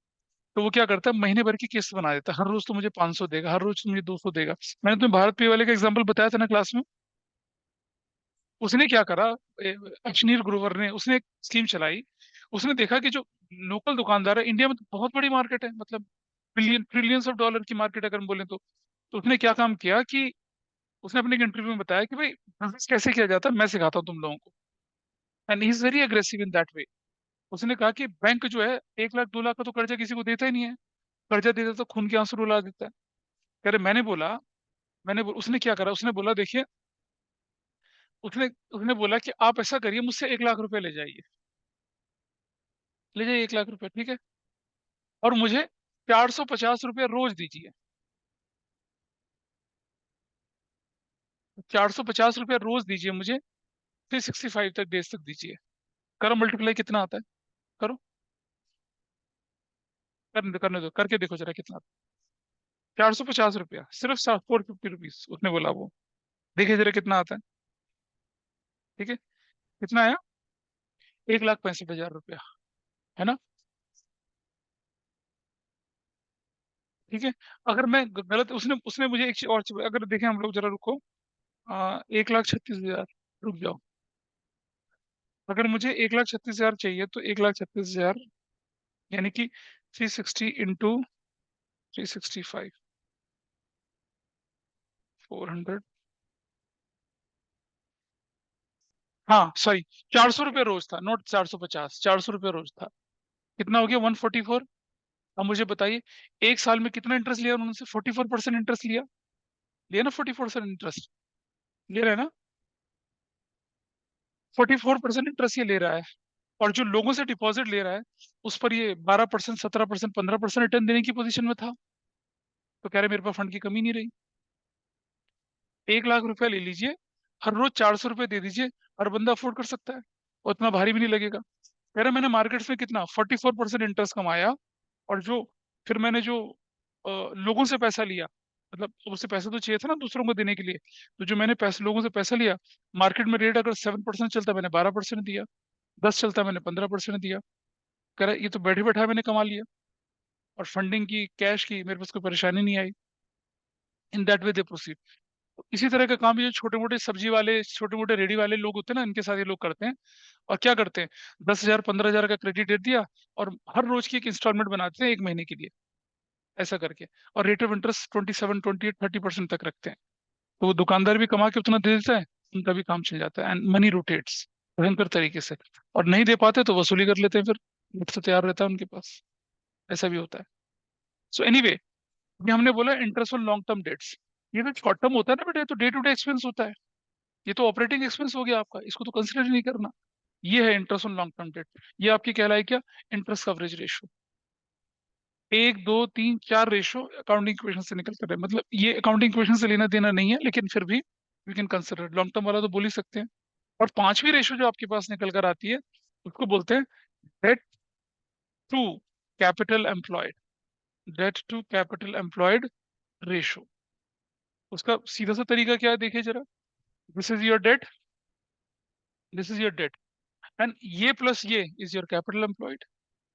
तो वो क्या करता है, महीने भर की किस्त बना देता है। हर रोज तो मुझे 500 देगा, हर रोज तो मुझे 200 देगा। मैंने तुम्हें भारत पे वाले का एग्जांपल बताया था ना क्लास में। उसने क्या करा, अशनीर ग्रोवर ने, उसने एक स्कीम चलाई। उसने देखा कि जो लोकल दुकानदार है, इंडिया में तो बहुत बड़ी मार्केट है, मतलब ट्रिलियंस ऑफ डॉलर की मार्केट अगर हम बोले तो उसने क्या काम किया कि उसने अपने इंटरव्यू में बताया कि भाई बिजनेस कैसे किया जाता है, मैं सिखाता हूँ तुम लोगों को। And he is very aggressive in that way. उसने कहा कि बैंक जो है 1 लाख 2 लाख का तो कर्जा किसी को देता ही नहीं है। कर्जा देता तो खून के आंसू रुला देता है। कह रहे उसने क्या करा, उसने बोला देखिए, उसने उसने बोला कि आप ऐसा करिए, मुझसे 1 लाख रुपए ले जाइए, ले जाइए 1 लाख रुपए, ठीक है, और मुझे 450 रुपया रोज दीजिए। 450 रुपया रोज दीजिए मुझे, 365 तक डेज तक दीजिए। करो मल्टीप्लाई, कितना आता है? करो, करने दो, करके देखो जरा कितना आता है। 450 रुपया, सिर्फ 450 रुपीज उसने बोला वो। देखिए जरा कितना आता है। ठीक है, कितना आया? 1,65,000 रुपया, है ना? ठीक है। अगर मैं गलत, उसने उसने मुझे एक चीज और अगर देखें हम लोग, जरा रुको, 1,36,000, रुक जाओ। अगर मुझे 1,36,000 चाहिए तो 1,36,000 यानी कि 360 × 365, 400, हाँ सॉरी, 400 रुपये रोज था, नोट 450, 400 रुपये रोज था। कितना हो गया? 144। अब मुझे बताइए, एक साल में कितना इंटरेस्ट लिया उन्होंने? 44% इंटरेस्ट लिया, लिया ना? 44% इंटरेस्ट ले रहा है ना? 44% इंटरेस्ट ये ले रहा है। और जो लोगों से डिपॉजिट ले रहा है, उस पर ये 12%, 17%, 15% रिटर्न देने की पोजीशन में था। तो कह रहे मेरे पास फंड की कमी नहीं रही। 1,00,000 रुपया ले लीजिए, हर रोज 400 रुपये दे दीजिए, हर बंदा अफोर्ड कर सकता है, और इतना भारी भी नहीं लगेगा। कह रहे मैंने मार्केट्स में कितना 44% इंटरेस्ट कमाया, और जो फिर मैंने जो लोगों से पैसा लिया, मतलब उससे पैसा तो चाहिए था ना दूसरों को देने के लिए, तो जो मैंने पैसे लोगों से पैसा लिया, मार्केट में रेट अगर 7% चलता मैंने 12% दिया, 10 चलता मैंने 15% दिया। कह रहा ये तो बैठे बैठा मैंने कमा लिया, और फंडिंग की, कैश की मेरे पास कोई परेशानी नहीं आई। In that way they proceed. इसी तरह का काम ये जो छोटे मोटे सब्जी वाले, छोटे मोटे रेडी वाले लोग होते हैं ना, इनके साथ ये लोग करते हैं। और क्या करते हैं, 10,000 15,000 का क्रेडिट दे दिया, और हर रोज की एक इंस्टॉलमेंट बनाते हैं 1 महीने के लिए, ऐसा करके। और रेट ऑफ इंटरेस्ट 27, 28, 30% तक रखते हैं। तो वो दुकानदार भी कमा के उतना दे देता है, उनका भी काम चल जाता है, एंड मनी रोटेट्स भयंकर तरीके से। और नहीं दे पाते तो वसूली कर लेते हैं, फिर नेट से तैयार रहता है उनके पास। ऐसा भी होता है। सो एनीवे, अभी हमने बोला interest on long term debts. ये तो शॉर्ट टर्म होता है ना बेटा, ये तो डे टू डे एक्सपेंस होता है, ये तो ऑपरेटिंग एक्सपेंस हो गया आपका, इसको तो कंसिडर नहीं करना। ये है interest on long term debt. ये आपकी कहलाई क्या? Interest coverage ratio. 1, 2, 3, 4 ratio accounting equation से निकल कर है, मतलब ये अकाउंटिंग इक्वेशन से लेना देना नहीं है, लेकिन फिर भी we can consider. Long term वाला तो बोल ही सकते हैं। और पांचवी रेशो जो आपके पास निकल कर आती है, उसको बोलते हैं debt to capital employed. Debt to capital employed ratio. उसका सीधा सा तरीका क्या है, देखिए जरा। This is your debt, this is your debt, and ये प्लस ये इज योर कैपिटल एम्प्लॉयड।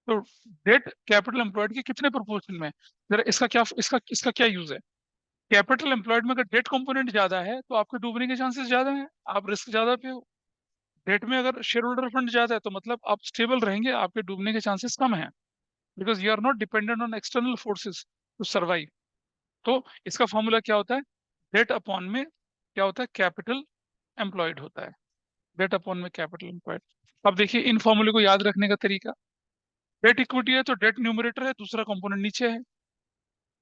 तो डेट कैपिटल एम्प्लॉयड के कितने प्रोपोर्शन में है? जरा इसका क्या, इसका क्या यूज है? कैपिटल एम्प्लॉयड में अगर डेट कंपोनेंट ज्यादा है तो आपके डूबने के चांसेस ज्यादा हैं, आप रिस्क ज्यादा पे हो। डेट में अगर शेयर होल्डर फंड ज्यादा है तो मतलब आप स्टेबल रहेंगे, आपके डूबने के चांसेस कम हैं, because you are not dependent on external forces to survive. तो इसका फॉर्मूला क्या होता है? डेट अपॉन में क्या होता है? कैपिटल एम्प्लॉयड होता है। डेट अपॉन में कैपिटल एम्प्लॉयड। अब देखिए इन फॉर्मूले को याद रखने का तरीका। डेट इक्विटी है तो डेट न्यूमरेटर है, दूसरा कंपोनेंट नीचे है।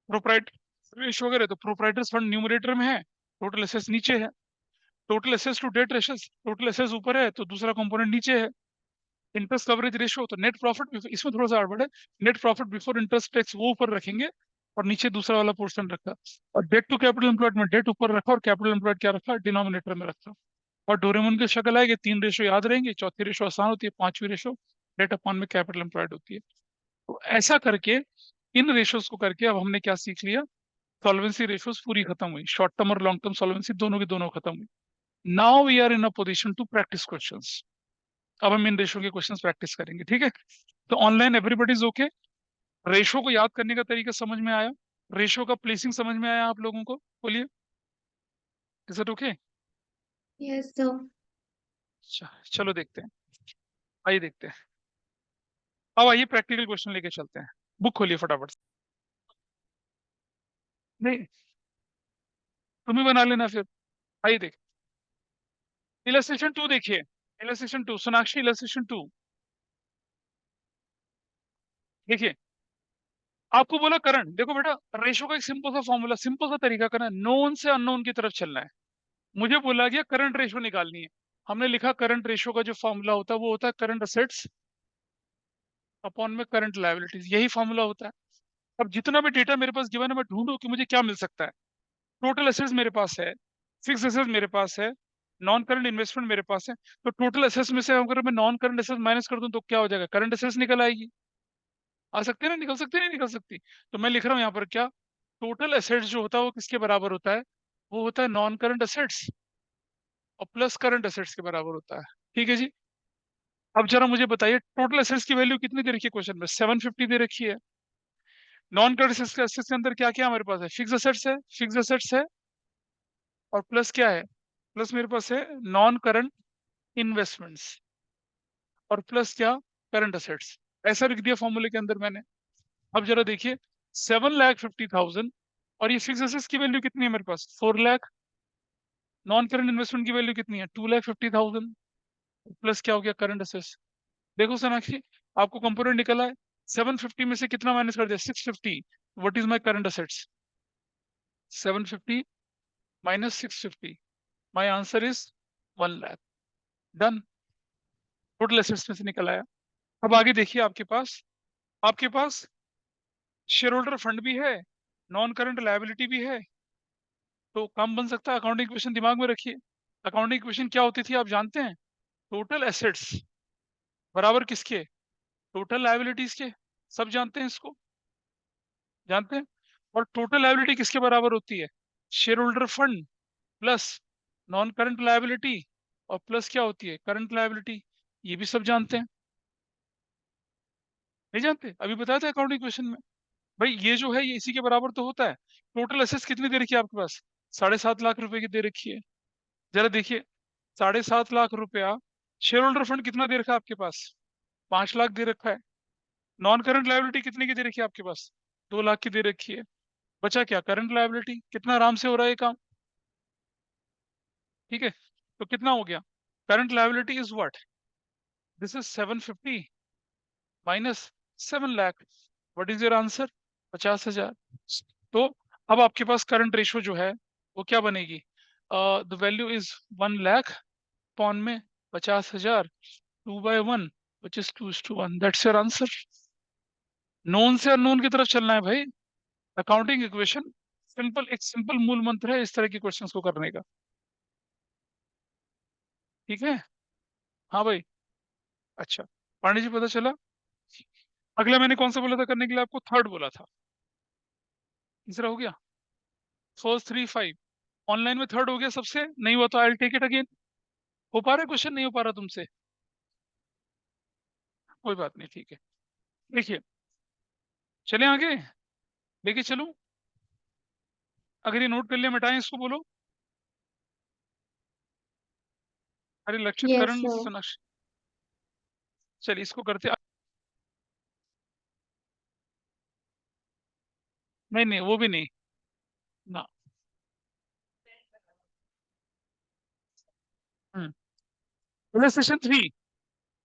प्रोप्राइट रेशियो वगैरह तो प्रोप्राइटर्स फंड न्यूमरेटर में है, टोटल एसेट्स नीचे है। Total assets to debt ratios, total assets ऊपर है तो दूसरा कंपोनेंट नीचे है। इंटरेस्ट कवरेज रेशियो तो नेट प्रॉफिट, इसमें थोड़ा सा गड़बड़ है। Net profit before interest tax वो ऊपर रखेंगे, और नीचे दूसरा वाला पोर्शन रखा। और डेट टू कैपिटल एम्प्लॉयड में डेट ऊपर रखा, और कैपिटल एम्प्लॉयड क्या रखा? डिनोमिनेटर में रखा। और डोरेमोन की शक्ल आएगी, 3 रेशो याद रहेंगे, चौथी रेशो आसान होती है, पांचवी रेशो डेट अपॉन में कैपिटल एम्प्लॉयड होती है। तो ऐसा करके इन रेशोज को करके अब हमने क्या सीख लिया? सॉल्वेंसी रेशोज पूरी खत्म हुई, शॉर्ट टर्म और लॉन्ग टर्म सॉल्वेंसी दोनों की दोनों खत्म हुई। Now we are in a position to practice questions. अब हम इन रेशो के क्वेश्चंस प्रैक्टिस करेंगे, ठीक है? तो online everybody is okay? Ratio को याद करने का तरीका समझ में आया? रेशो का प्लेसिंग समझ में आया आप लोगों को? बोलिए, is it okay? Yes, sir. चलो देखते हैं, आइए देखते हैं। अब आइए प्रैक्टिकल क्वेश्चन लेके चलते हैं। बुक खोलिए फटाफट से। नहीं, तुम ही बना लेना फिर। आइए देख, इलस्ट्रेशन 2 देखिए। इलस्ट्रेशन 2, सोनाक्षी इलस्ट्रेशन 2 देखिए। आपको बोला करंट, देखो बेटा, रेशो का एक सिंपल सा फॉर्मूला, सिंपल सा तरीका करना है, नोन से अननोन की तरफ चलना है। मुझे बोला गया करंट रेशो निकालनी है। हमने लिखा करंट रेशो का जो फॉर्मूला होता है वो होता है करंट असेट्स अपॉन में करंट लायबिलिटीज, यही फॉर्मूला होता है। अब जितना भी डेटा मेरे पास गिवन है, मैं ढूंढूं कि मुझे क्या मिल सकता है। टोटल एसेट्स मेरे पास है, फिक्स एसेट्स मेरे पास है, नॉन करंट इन्वेस्टमेंट मेरे पास है। तो टोटल एसेट्स में से अगर मैं नॉन करंट एसेट्स माइनस कर दूं तो क्या हो जाएगा? करंट एसेट्स निकल आएगी। आ सकते हैं ना? निकल सकती है, नहीं निकल सकती? तो मैं लिख रहा हूँ यहाँ पर क्या, टोटल एसेट्स जो होता है वो किसके बराबर होता है? वो होता है नॉन करंट एसेट्स और प्लस करंट एसेट्स के बराबर होता है। ठीक है जी। अब जरा मुझे बताइए टोटल एसेट्स की वैल्यू कितनी दे रखी है क्वेश्चन में? 750 दे रखी है। नॉन करंट एसेट्स के अंदर क्या क्या हमारे पास है? फिक्स एसेट्स है और प्लस क्या है? प्लस मेरे पास है नॉन करंट इन्वेस्टमेंट्स और प्लस क्या? Current assets. ऐसा लिख दिया फॉर्मूले के अंदर मैंने। अब जरा देखिए 7,50,000 और ये फिक्स एसेट्स की वैल्यू कितनी है मेरे पास? 4 लाख। नॉन करंट इन्वेस्टमेंट की वैल्यू कितनी है? 2,50,000 प्लस क्या हो गया? Current assets. देखो सोनाक्षी, आपको कंपोनेंट निकला है। 750 में से कितना माइनस कर दिया? 650। What is my current assets? 750 minus 650। My answer is 1 lakh. Done. Total assets में से निकल आया। अब आगे देखिए, आपके पास शेयर होल्डर फंड भी है, नॉन करंट लायबिलिटी भी है, तो काम बन सकता है। अकाउंटिंग इक्वेशन दिमाग में रखिए। अकाउंटिंग इक्वेशन क्या होती थी आप जानते हैं? टोटल एसेट्स बराबर किसके? टोटल लायबिलिटीज के। सब जानते हैं इसको? जानते हैं? और टोटल लायबिलिटी किसके बराबर होती है? Share holder fund plus non current liability और प्लस क्या होती है? Current liability. ये भी सब जानते हैं? नहीं जानते? अभी बताया था अकाउंटिंग क्वेश्चन में। भाई ये जो है ये इसी के बराबर तो होता है। टोटल एसेट्स कितनी दे रखी है आपके पास? 7.5 लाख रुपए की दे रखी है। जरा देखिए, 7.5 लाख रुपया। शेयर होल्डर फंड कितना दे रखा है आपके पास? 5 लाख दे रखा है। नॉन करंट लायबिलिटी कितने की दे रखी है आपके पास? 2 लाख की दे रखी है। बचा क्या? Current liability. कितना आराम से हो रहा है ये काम। ठीक है, तो कितना हो गया? Current liability is what? This is 750 minus 7 lakh. What is your answer? 50,000। तो अब आपके पास करंट रेशो जो है वो क्या बनेगी? The value is 1 lakh upon में 50,000 2/1 which is 2:1। That's your answer. Known से अननोन की तरफ चलना है भाई। अकाउंटिंग इक्वेशन सिंपल, एक सिंपल मूल मंत्र है इस तरह के क्वेश्चंस को करने का। ठीक है? हाँ भाई। अच्छा, पांडे जी पता चला। अगला मैंने कौन सा बोला था करने के लिए आपको? थर्ड बोला था। तीसरा हो गया। 4, 3, 5। ऑनलाइन में थर्ड हो गया सबसे। नहीं हुआ तो I will take it again. हो पा रहा है क्वेश्चन? नहीं हो पा रहा तुमसे? कोई बात नहीं, ठीक है। देखिए, चले आगे, लेके चलूं? अगर ये नोट कर लिया मिटाएं इसको, बोलो। अरे लक्षित Yes, करण sir. सोनाक्षी। चलिए इसको करते। नहीं नहीं, वो भी नहीं ना। सेशन 3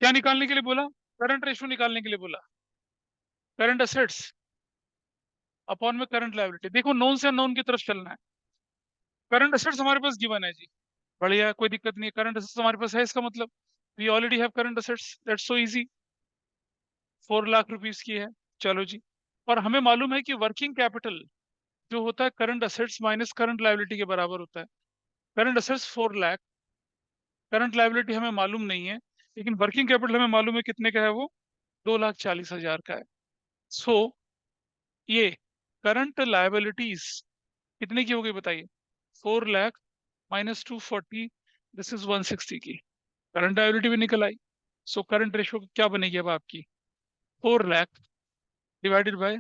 क्या निकालने के लिए बोला? करंट रेशो निकालने के लिए बोला। करंट असेट्स अपॉन में करंट लायबिलिटी। देखो नोन से नोन की तरफ चलना है। करंट असेट्स हमारे पास गिवन है जी। बढ़िया, कोई दिक्कत नहीं है। करंट असेट्स हमारे पास है, इसका मतलब we already have current assets. That's so easy. 4 lakh rupees की है। चलो जी। और हमें मालूम है कि वर्किंग कैपिटल जो होता है current assets minus current liability के बराबर होता है। Current assets 4 lakh, current liability हमें मालूम नहीं है, लेकिन वर्किंग कैपिटल हमें मालूम है कितने का है वो? 2,40,000 का है। सो ये करंट लायबिलिटीज कितने की हो गई बताइए? 4 लाख माइनस 240, दिस इज 160 की। करंट लायबिलिटी भी निकल आई। सो करंट रेशो क्या बनेगी अब आपकी? 4 लाख डिवाइडेड बाय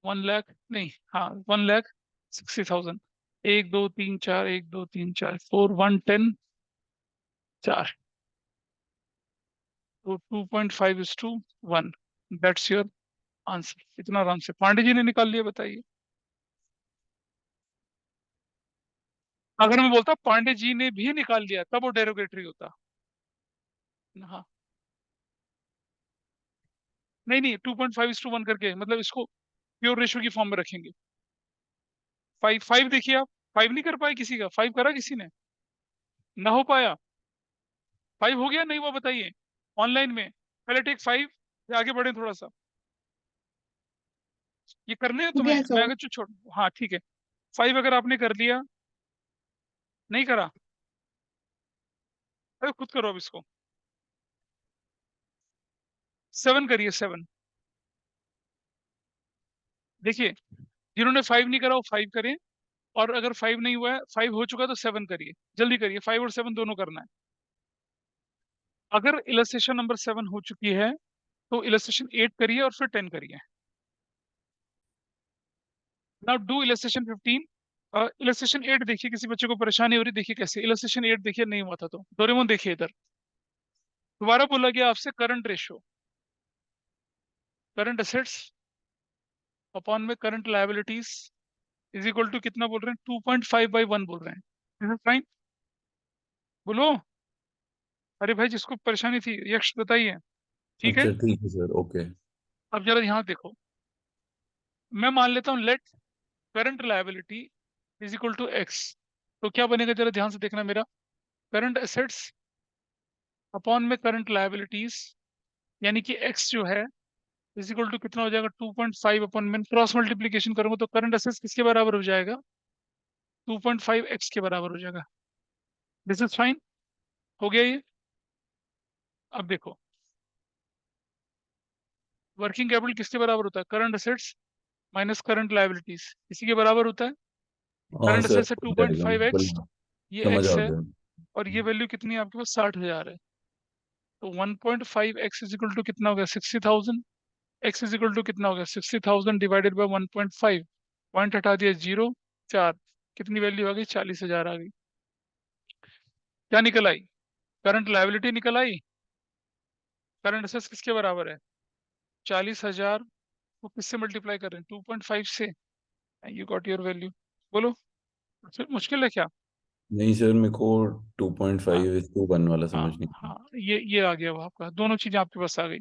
1 लाख, नहीं हाँ 1,60,000। 1 2 3 4, 1 2 3 4, 4 1 10 4। तो 2.5:1। That's your answer. इतना आराम से पांडे जी ने निकाल लिया, बताइए। अगर मैं बोलता पांडे जी ने भी निकाल लिया तब वो डेरोगेटरी होता। हाँ, नहीं नहीं, 2.5:1 करके मतलब इसको प्योर रेशियो की फॉर्म में रखेंगे। 5 देखिए आप। 5 नहीं कर पाए किसी का? 5 करा किसी ने? ना हो पाया? 5 हो गया नहीं हुआ बताइए? ऑनलाइन में पहले टेक 5 से आगे बढ़े थोड़ा सा। ये करने हैं तुम्हें? Okay, मैं sir. अगर छोड़, हाँ ठीक है। 5 अगर आपने कर लिया, नहीं करा, अरे खुद करो अब इसको। 7 करिए, 7। देखिए, जिन्होंने 5 नहीं करा वो 5 करें, और अगर 5 नहीं हुआ है, 5 हो चुका तो 7 करिए। जल्दी करिए, 5 और 7 दोनों करना है। अगर इलस्ट्रेशन नंबर 7 हो चुकी है तो इलस्ट्रेशन 8 करिए और फिर 10 करिए। Now do illustration 15। इलस्ट्रेशन 8 देखिए, किसी बच्चे को परेशानी हो रही, देखिए कैसे इलस्ट्रेशन 8 देखिए, नहीं हुआ था तो डोरेमोन देखिए इधर। दोबारा बोला गया आपसे current ratio, current assets upon में current liabilities is equal to कितना बोल रहे हैं, 2.5/1 बोल रहे हैं। Is it fine? बोलो। अरे भाई जिसको परेशानी थी यक्ष बताइए। ठीक है, अच्छा ठीक है सर, ओके। अब जरा यहाँ देखो, मैं मान लेता हूँ let current liability is equal to x. तो क्या बनेगा, जरा ध्यान से देखना मेरा। करंट एसेट्स अपॉन में करंट लायबिलिटीज, यानी कि एक्स जो है इज इक्वल टू कितना हो जाएगा, 2.5 अपॉन में क्रॉस मल्टीप्लीकेशन करूंगा तो करंट एसेट्स किसके बराबर हो जाएगा, 2.5 एक्स के बराबर हो जाएगा। दिस इज फाइन, हो गया ये। अब देखो वर्किंग कैपिटल किसके बराबर होता है, current assets minus current liabilities, इसी के बराबर होता है। हाँ करंट सर, एसेट्स है हो जाएगा 2.5x, बिल्कुल। ये समझ x आ है, गया। और ये वैल्यू कितनी है आपके पास, 60,000 है। तो 1.5x इज इक्वल टू कितना हो गया, 60,000। x इज इक्वल टू कितना हो गया, 60,000 डिवाइडेड बाई 1.5, पॉइंट हटा दिया 0, 4, कितनी वैल्यू आ गई, 40,000 आ गई। क्या निकल आई, करंट लायबिलिटी निकल आई। करंट एसेट्स किसके बराबर है, 40,000 को किससे मल्टीप्लाई कर रहे हैं, 2.5 से। You got your value. बोलो, मुश्किल है क्या? नहीं सर, मेरे को हाँ 2.5:1 वाला हाँ समझ नहीं आया। हाँ, ये आ गया वो आपका, दोनों चीजें आपके पास आ गई।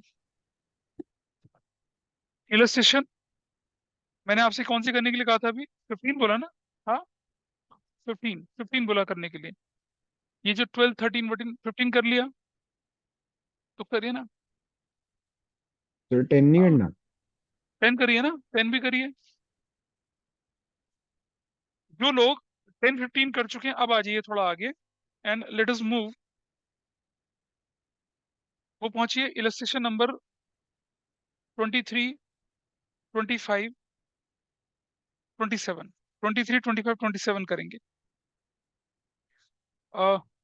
इलस्ट्रेशन मैंने आपसे कौन सी करने के लिए कहा था अभी, 15 बोला ना। हाँ 15 बोला करने के लिए। ये जो 12, 13, 14, 15 कर लिया तो करिए ना। सर 10 नहीं हाँ करना। 10 करिए ना, 10 भी करिए। जो लोग 10, 15 कर चुके हैं अब आ जाइए थोड़ा आगे, एंड लेट अस मूव। वो पहुंचिए इलस्ट्रेशन नंबर 23, 25, 27। 23, 25, 27 करेंगे।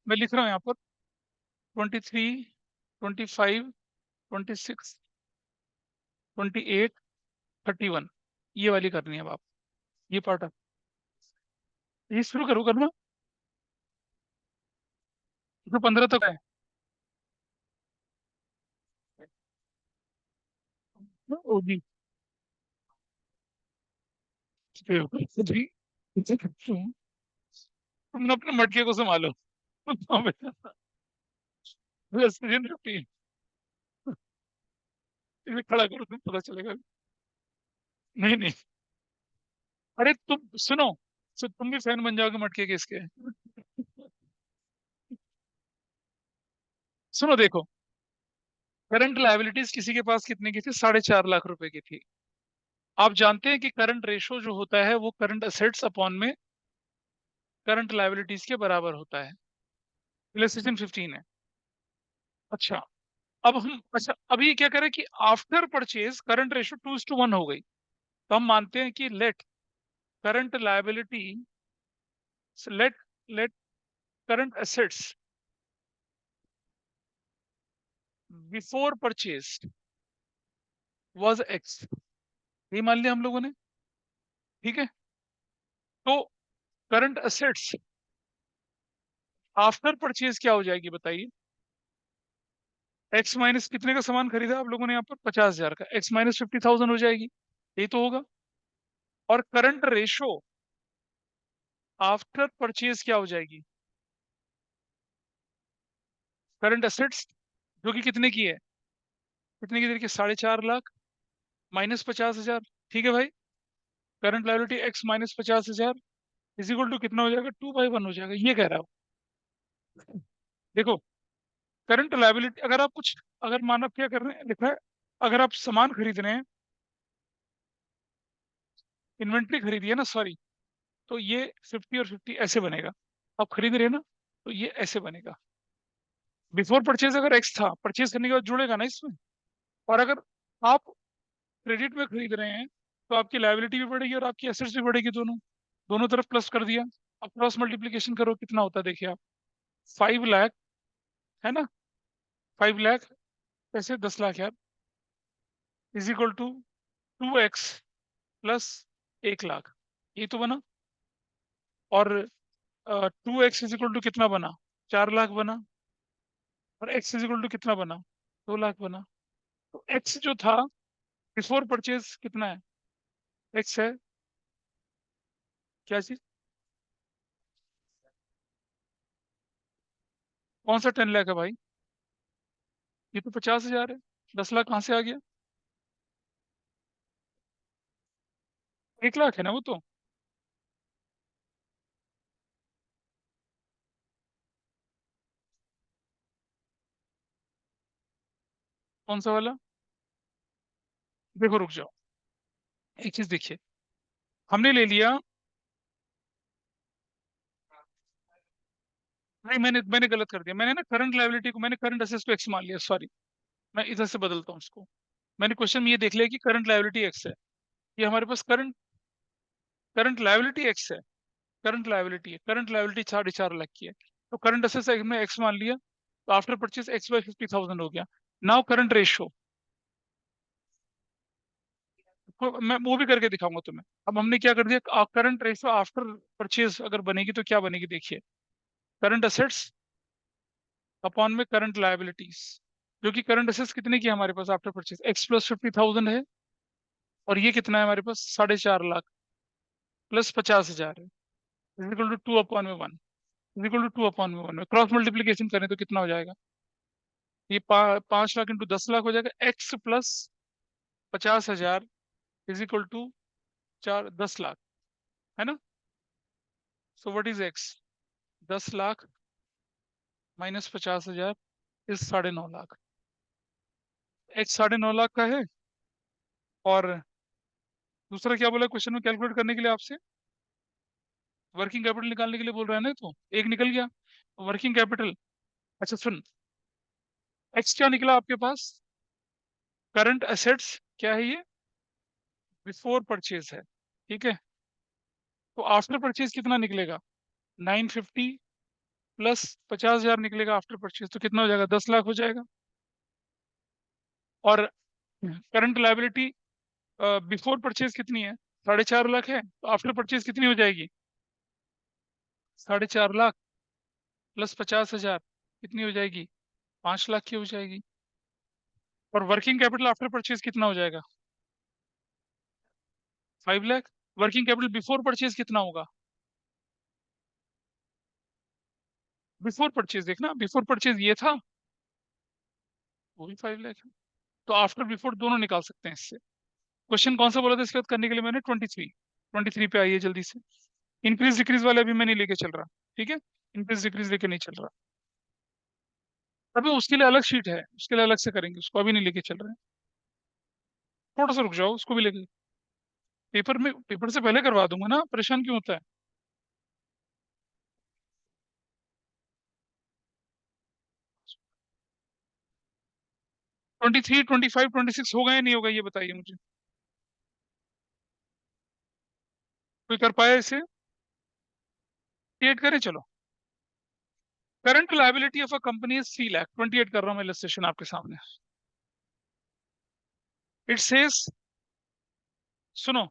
मैं लिख रहा हूँ यहाँ पर 23, 25, 26, 28, 31, ये वाली करनी है अब आप, ये पार्ट। ये शुरू करो करना, तो 15 तक है। ओ जी, जी, तुमने अपने मटके को संभालो। हाँ बेटा, 15, इसे खड़ा करो, तुम पता चलेगा। नहीं नहीं, अरे तुम सुनो, तुम भी फैन बन जाओगे मटके के इसके। सुनो देखो, करंट लायबिलिटीज किसी के पास कितने की थी, 4.5 लाख रुपए की थी। आप जानते हैं कि करंट रेशो जो होता है वो करंट असेट्स अपॉन में करंट लायबिलिटीज के बराबर होता है। इलस्ट्रेशन 15 है। अच्छा, अब हम, अच्छा अभी क्या करें कि आफ्टर परचेज करंट रेशो 2:1 हो गई, तो हम मानते हैं कि let current liability, let let current assets before purchase was x, ये मान लिया हम लोगों ने। ठीक है, तो करंट एसेट्स आफ्टर परचेज क्या हो जाएगी बताइए। एक्स माइनस कितने का सामान खरीदा आप लोगों ने यहाँ पर, 50,000 का, एक्स माइनस 50,000 हो जाएगी, यही तो होगा। और करंट रेशो आफ्टर परचेज क्या हो जाएगी, करंट एसेट्स जो कि कितने की है, कितने की देखिए, 4.5 लाख माइनस 50,000। ठीक है भाई, current liability x minus 50,000 is equal to कितना हो जाएगा, 2/1 हो जाएगा, ये कह रहा हूँ। देखो करंट लायबिलिटी, अगर आप कुछ, अगर मानव क्या कर रहे हैं लिखा है, अगर आप सामान खरीद रहे हैं, इन्वेंट्री खरीदी है ना, सॉरी, तो ये 50 और 50 ऐसे बनेगा। आप खरीद रहे हैं ना, तो ये ऐसे बनेगा। बिफोर परचेज अगर एक्स था, परचेज करने के बाद जुड़ेगा ना इसमें। और अगर आप क्रेडिट में खरीद रहे हैं तो आपकी लायबिलिटी भी बढ़ेगी और आपकी एसेट्स भी बढ़ेगी, दोनों, दोनों तरफ प्लस कर दिया। अब क्रॉस मल्टीप्लीकेशन करो, कितना होता है देखिए आप, 5 लाख है ना, 5 लाख कैसे 10 लाख यार, is equal to 2x plus 1 lakh, ये तो बना। और 2x इज इक्वल टू कितना बना, 4 लाख बना। और x इज इक्वल टू कितना बना, 2 लाख बना। तो x जो था बिफोर परचेज कितना है, x है क्या चीज, कौन सा 10 लाख है भाई, ये तो 50,000 है। 10 लाख कहाँ से आ गया, 1 लाख है ना वो तो। कौन सा वाला, देखो रुक जाओ, एक चीज देखिए, हमने ले लिया, नहीं मैंने मैंने गलत कर दिया, मैंने ना करंट लायबिलिटी को, मैंने करंट असेट्स को एक्स मान लिया, सॉरी। मैं इधर से बदलता हूँ उसको। मैंने क्वेश्चन में ये देख लिया कि करंट लायबिलिटी एक्स है, ये हमारे पास करंट करंट लायबिलिटी एक्स है, करंट लायबिलिटी है, करंट लायबिलिटी 4.5 लाख की है। तो करंट असेट्स में एक्स मान लिया, तो आफ्टर परचेज एक्स बाई 50,000 हो गया। नाउ करंट रेशियो, मैं वो भी करके दिखाऊंगा तुम्हें। अब हमने क्या कर दिया, करंट रेशियो आफ्टर परचेज अगर बनेगी तो क्या बनेगी, देखिए, करंट असेट्स अपॉन में करंट लायबिलिटीज, जो कि करंट असेट्स कितने की है हमारे पास आफ्टर परचेज, एक्स प्लस 50,000 है, और ये कितना है हमारे पास 4.5 लाख प्लस 50,000 है, इक्वल टू 2/1, इक्वल टू 2/1 में क्रॉस मल्टीप्लीकेशन करें तो कितना हो जाएगा, ये 5 लाख इंटू 10 लाख हो जाएगा, x plus 50,000 is equal to 10 lakh, है ना। So what is x, 10 lakh minus 50,000 is 9.5 lakh. X 9.5 lakh का है, और दूसरा क्या बोला क्वेश्चन में कैलकुलेट करने के लिए आपसे, वर्किंग कैपिटल निकालने के लिए बोल रहा है ना, तो एक निकल गया वर्किंग कैपिटल। अच्छा सुन, एक्स क्या निकला आपके पास, करंट एसेट्स क्या है ये, बिफोर परचेज है, ठीक है। तो आफ्टर परचेज कितना निकलेगा, 950 प्लस 50,000 निकलेगा आफ्टर परचेज, तो कितना हो जाएगा, 10 लाख हो जाएगा। और करंट लायबिलिटी बिफोर परचेज कितनी है, 4.5 लाख है, तो आफ्टर परचेज कितनी हो जाएगी, 4.5 लाख प्लस 50,000 कितनी हो जाएगी, 5 लाख की हो जाएगी। और वर्किंग कैपिटल आफ्टर परचेज कितना हो जाएगा, 5 lakh. Working capital before purchase कितना होगा, बिफोर परचेज देखना, बिफोर परचेज ये था, वो भी 5 लाख है। तो आफ्टर बिफोर दोनों निकाल सकते हैं इससे। क्वेश्चन कौन सा बोला था इसके बाद करने के लिए मैंने, 23 पे आइए जल्दी से। इंक्रीज डिक्रीज वाले अभी मैं नहीं लेके चल रहा, ठीक है, इंक्रीज डिक्रीज लेके नहीं चल रहा, अभी उसके लिए अलग शीट है, उसके लिए अलग से करेंगे, उसको अभी नहीं लेके चल रहे हैं। थोड़ा सा रुक जाओ, उसको भी लेके पेपर में, पेपर से पहले करवा दूंगा ना, परेशान क्यों होता है। 23, 25, 26 हो गए नहीं हो गए, ये बताइए मुझे, कोई कर पाया इसे, क्रिएट करें चलो। Current liability of a company is 3 lakh, 28 कर रहा हूँ मैं इलस्ट्रेशन आपके सामने। इट सेज, सुनो,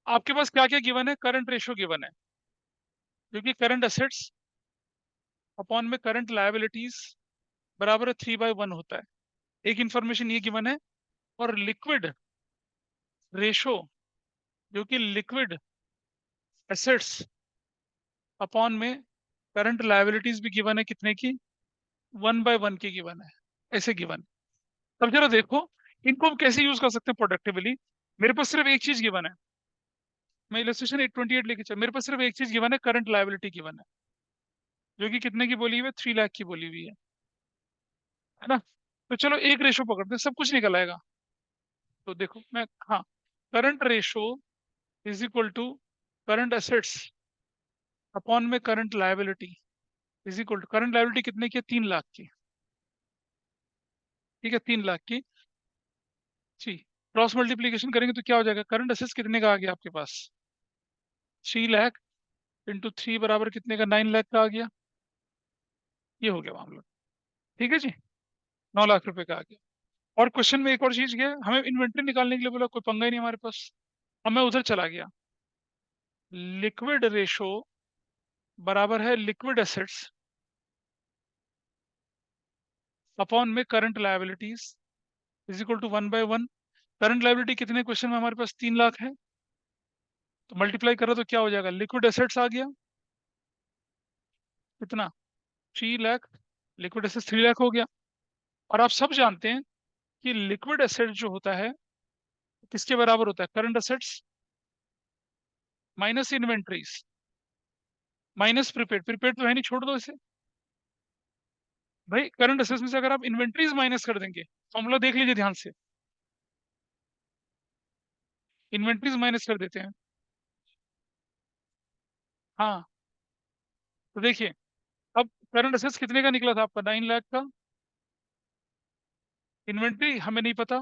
आपके पास क्या क्या गिवन है, करंट रेशियो गिवन है, जो कि करंट असेट्स अपॉन में करंट लायबिलिटीज बराबर 3/1 होता है, एक इंफॉर्मेशन ये गिवन है। और लिक्विड रेशो, जो कि लिक्विड एसेट्स अपॉन में करंट लायबिलिटीज भी गिवन है, कितने की, 1/1 की गिवन है, ऐसे गिवन। अब जरा देखो इनको हम कैसे यूज कर सकते हैं प्रोडक्टिवली। मेरे पास सिर्फ एक चीज गिवन है, मैं इलस्ट्रेशन 828 लेके चल, मेरे पास सिर्फ एक चीज गिवन है, करंट लायबिलिटी गिवन है, जो कि कितने की बोली हुई है, 3 लाख की बोली हुई है ना। तो चलो एक रेशो पकड़ते हैं, सब कुछ निकल आएगा। तो देखो मैं, हाँ, current ratio is equal to current assets upon में current liability is equal to, current liability कितने की है, 3 लाख की, ठीक है, 3 लाख की। जी, क्रॉस मल्टीप्लीकेशन करेंगे तो क्या हो जाएगा, करंट एसेट्स कितने का आ गया आपके पास, 3 लाख इंटू 3 बराबर कितने का, 9 लाख का आ गया। ये हो गया मामला, ठीक है जी। 9 लाख रुपए का आ गया। और क्वेश्चन में एक और चीज क्या है, हमें इन्वेंट्री निकालने के लिए बोला, कोई पंगा ही नहीं हमारे पास। अब मैं उधर चला गया, लिक्विड रेशो बराबर है लिक्विड एसेट्स अपॉन में current liabilities is equal to 1/1। Current liability कितने क्वेश्चन में हमारे पास 3 लाख है, तो मल्टीप्लाई करो तो क्या हो जाएगा, लिक्विड एसेट्स आ गया कितना 3 लाख, लिक्विड एसेट्स 3 लाख हो गया। और आप सब जानते हैं कि लिक्विड एसेट जो होता है किसके बराबर होता है, current assets minus inventories minus prepaid. Prepaid तो है नहीं, छोड़ दो इसे भाई। करंट एसेट्स में से अगर आप इन्वेंट्रीज माइनस कर देंगे, फॉर्मूला देख लीजिए ध्यान से, इन्वेंट्रीज माइनस कर देते हैं। हाँ, तो देखिए अब करंट एसेट्स कितने का निकला था आपका, 9 लाख का। इन्वेंट्री हमें नहीं पता,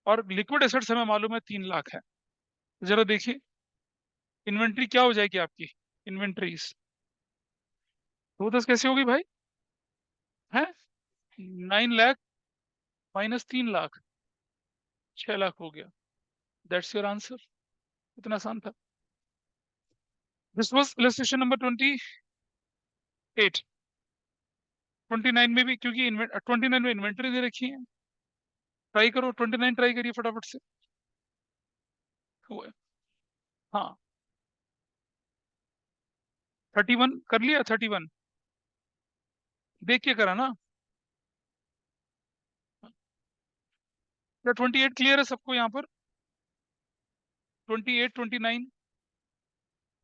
और लिक्विड एसेट्स हमें मालूम है 3 लाख है। जरा देखिए इन्वेंट्री क्या हो जाएगी आपकी, इन्वेंट्रीज 210 कैसे होगी भाई, है 9 लाख माइनस 3 लाख 6 लाख हो गया। That's your answer. इतना आसान था। This was illustration number 28। 29 में भी, क्योंकि 29 में इन्वेंट्री दे रखी है, ट्राई करो 29 ट्राई करिए फटाफट से। हुआ है। हाँ 31 कर लिया, 31 देख के करा ना, क्या 28 क्लियर है सबको यहाँ पर, 28 29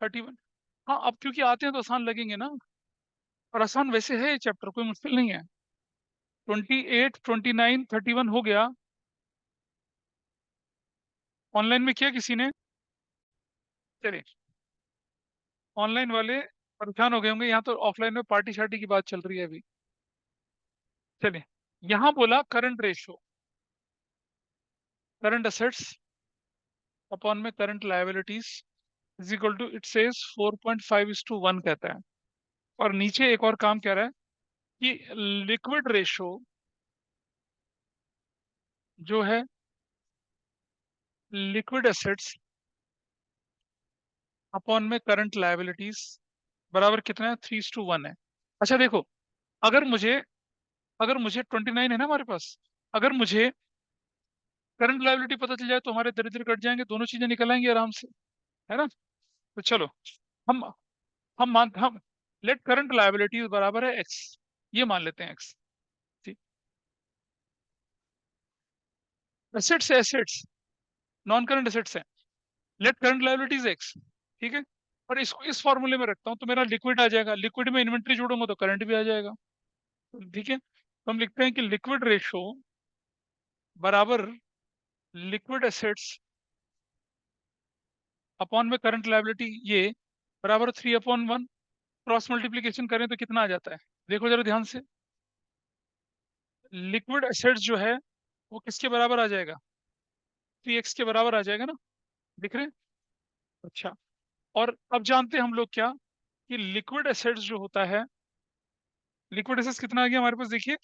31। हाँ अब क्योंकि आते हैं तो आसान लगेंगे ना, और आसान वैसे है ये चैप्टर, कोई मुश्किल नहीं है। 28 29 31 हो गया। ऑनलाइन में किया किसी ने, चलिए ऑनलाइन वाले परेशान हो गए होंगे, यहाँ तो ऑफलाइन में पार्टी शार्टी की बात चल रही है अभी। चलिए यहाँ बोला current ratio, current assets upon में current liabilities is equal to, it says 4.5:1 कहता है। और नीचे एक और काम कह रहा है कि लिक्विड रेशो जो है लिक्विड एसेट्स अपॉन में करंट लायबिलिटीज बराबर कितना है, 3:1 है। अच्छा देखो, अगर मुझे अगर मुझे 29 है ना हमारे पास, अगर मुझे करंट लायबिलिटी पता चल जाए तो हमारे दरिद्र कट जाएंगे, दोनों चीजें निकल आएंगी आराम से, है ना। तो चलो हम हम लेट करंट लायबिलिटीज बराबर है एक्स, ये मान लेते हैं एक्स। ठीक, assets assets non current assets है, लेट करंट लायबिलिटीज एक्स, ठीक है। और इसको इस फॉर्मूले में रखता हूँ तो मेरा लिक्विड आ जाएगा, लिक्विड में इन्वेंट्री जोड़ूंगा तो करंट भी आ जाएगा, ठीक है। तो हम लिखते हैं कि लिक्विड रेशो बराबर लिक्विड एसेट्स अपॉन में करंट लायबिलिटी, ये बराबर 3/1। क्रॉस मल्टीप्लीकेशन करें तो कितना आ जाता है, देखो जरा ध्यान से। लिक्विड एसेट्स जो है वो किसके बराबर आ जाएगा, 3x के बराबर आ जाएगा ना, दिख रहे हैं। अच्छा, और अब जानते हैं हम लोग क्या, कि लिक्विड एसेट्स जो होता है, लिक्विड एसेट्स कितना आ गया हमारे पास, देखिए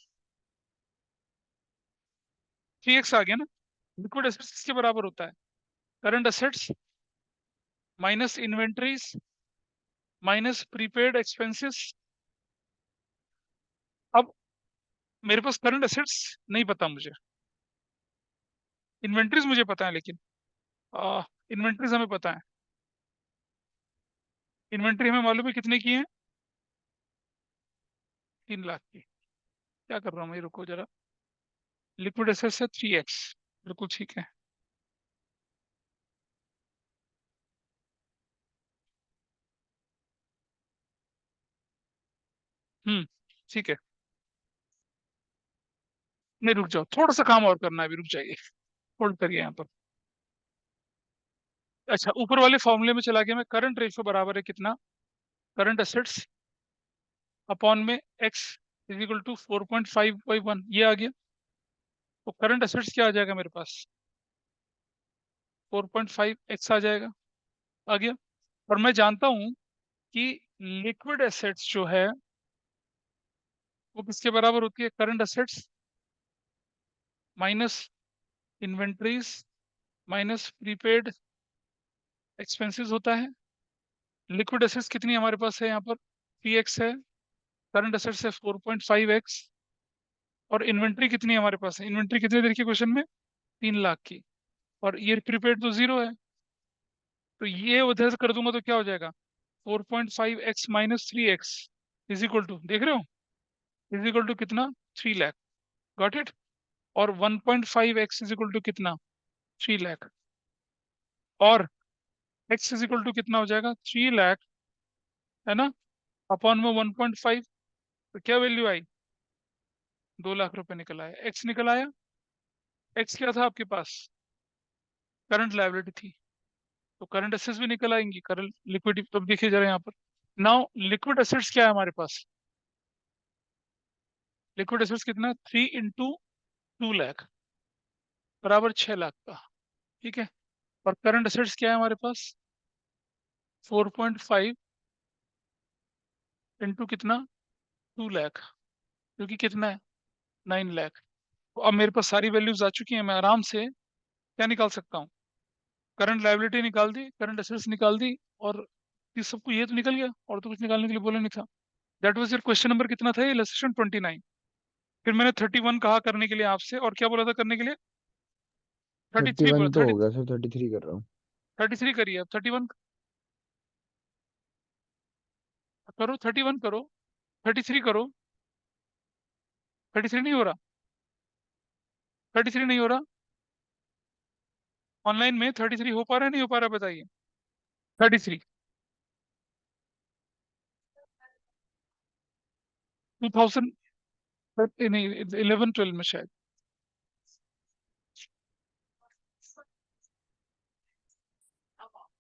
3x आ गया ना। लिक्विड एसेट्स किसके बराबर होता है, current assets minus inventories minus prepaid expenses. अब मेरे पास करंट एसेट्स नहीं पता मुझे, इन्वेंट्रीज मुझे पता है, लेकिन इन्वेंट्रीज हमें पता है। इन्वेंट्री हमें मालूम है कितने की है, 3 लाख की। क्या कर रहा हूँ मैं, रुको जरा। लिक्विड एसेट्स है 3x, बिल्कुल ठीक है। ठीक है। नहीं रुक जाओ, थोड़ा सा काम और करना है अभी, रुक जाइए, होल्ड करिए यहाँ पर। अच्छा, ऊपर वाले फॉर्मूले में चला गया मैं, करंट रेशो बराबर है कितना, करंट एसेट्स अपॉन में x इज इक्वल टू 4.5/1, ये आ गया। तो करंट एसेट्स क्या आ जाएगा मेरे पास, 4.5x आ जाएगा, आ गया। और मैं जानता हूं कि लिक्विड एसेट्स जो है वो किसके बराबर होती है? Current assets minus inventories minus prepaid expenses होता है। लिक्विड एसेट्स कितनी हमारे पास है यहाँ पर? 3x है। करंट एसेट्स है 4.5x। और इन्वेंट्री कितनी हमारे पास है? इन्वेंट्री कितनी दे रखी है क्वेश्चन में? 3 लाख की। और ये प्रीपेड तो 0 है, तो ये उधर से कर दूंगा तो क्या हो जाएगा? 4.5x minus 3x is equal to, देख रहे हो, इज इक्वल टू कितना? 3 लाख। Got it? और 1.5x इज इक्वल टू कितना? 3 लाख। और x इज इक्वल टू कितना हो जाएगा? 3 लाख, है ना, अपॉन में 1.5, तो क्या वैल्यू आई? 2 लाख रुपए निकल आया। x निकल आया। x क्या था आपके पास? करंट लायबिलिटी थी, तो करंट एसेट्स भी निकल आएंगी। करंट लिक्विडिटी, तो देखिए जरा यहाँ पर। नाउ लिक्विड एसेट्स क्या है हमारे पास? लिक्विड एसेट्स कितना? 3 इंटू 2 लाख बराबर 6 लाख का। ठीक है। और करंट एसेट्स क्या है हमारे पास? 4.5 इंटू कितना? 2 लाख, जो कि कितना है? 9 लाख। तो अब मेरे पास सारी वैल्यूज आ चुकी हैं, मैं आराम से क्या निकाल सकता हूँ? करंट लायबिलिटी निकाल दी, करंट एसेट्स निकाल दी, और इस सबको ये तो निकल गया, और तो कुछ निकालने के लिए बोला नहीं था। That was your question number कितना था? इलस्ट्रेशन 29। फिर मैंने 31 कहा करने के लिए आपसे, और क्या बोला था करने के लिए? 33 बोला। 31 तो हो गया सर, 33 कर रहा हूँ। 33 करिए, अब 31 करो, 31 करो, 33 करो। 33 नहीं हो रहा? 33 नहीं हो रहा? ऑनलाइन में 33 हो पा रहा है, नहीं हो पा रहा, बताइए। 33 2000 नहीं, 11-12 में शायद।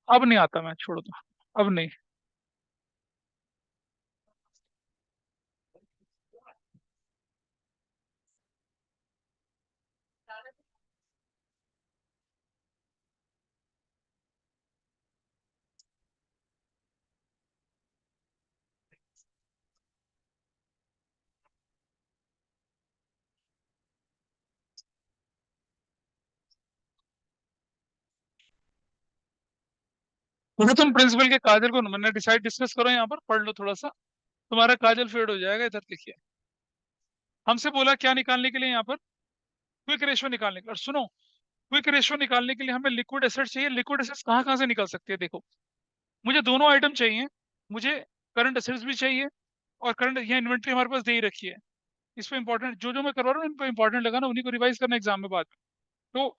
अब नहीं आता, मैं छोड़ दो, अब नहीं। तो तुम प्रिंसिपल के काजल को मैंने डिस्कस करो, यहाँ पर पढ़ लो थोड़ा सा, तुम्हारा काजल फेड हो जाएगा। इधर देखिए, हमसे बोला क्या निकालने के लिए? यहाँ पर क्विक रेशियो निकालने के लिए। और सुनो, क्विक रेशियो निकालने के लिए हमें लिक्विड एसेट्स चाहिए। लिक्विड एसेट्स कहाँ कहाँ से निकल सकते हैं? देखो, मुझे दोनों आइटम चाहिए। मुझे करंट एसेट्स भी चाहिए, और करंट, यहाँ इन्वेंट्री हमारे पास दे ही रखी है। इस पे इंपॉर्टेंट जो जो मैं करवा रहा हूँ, इन पे इंपॉर्टेंट लगाना, उन्हीं को रिवाइज करना एग्जाम में बाद में। तो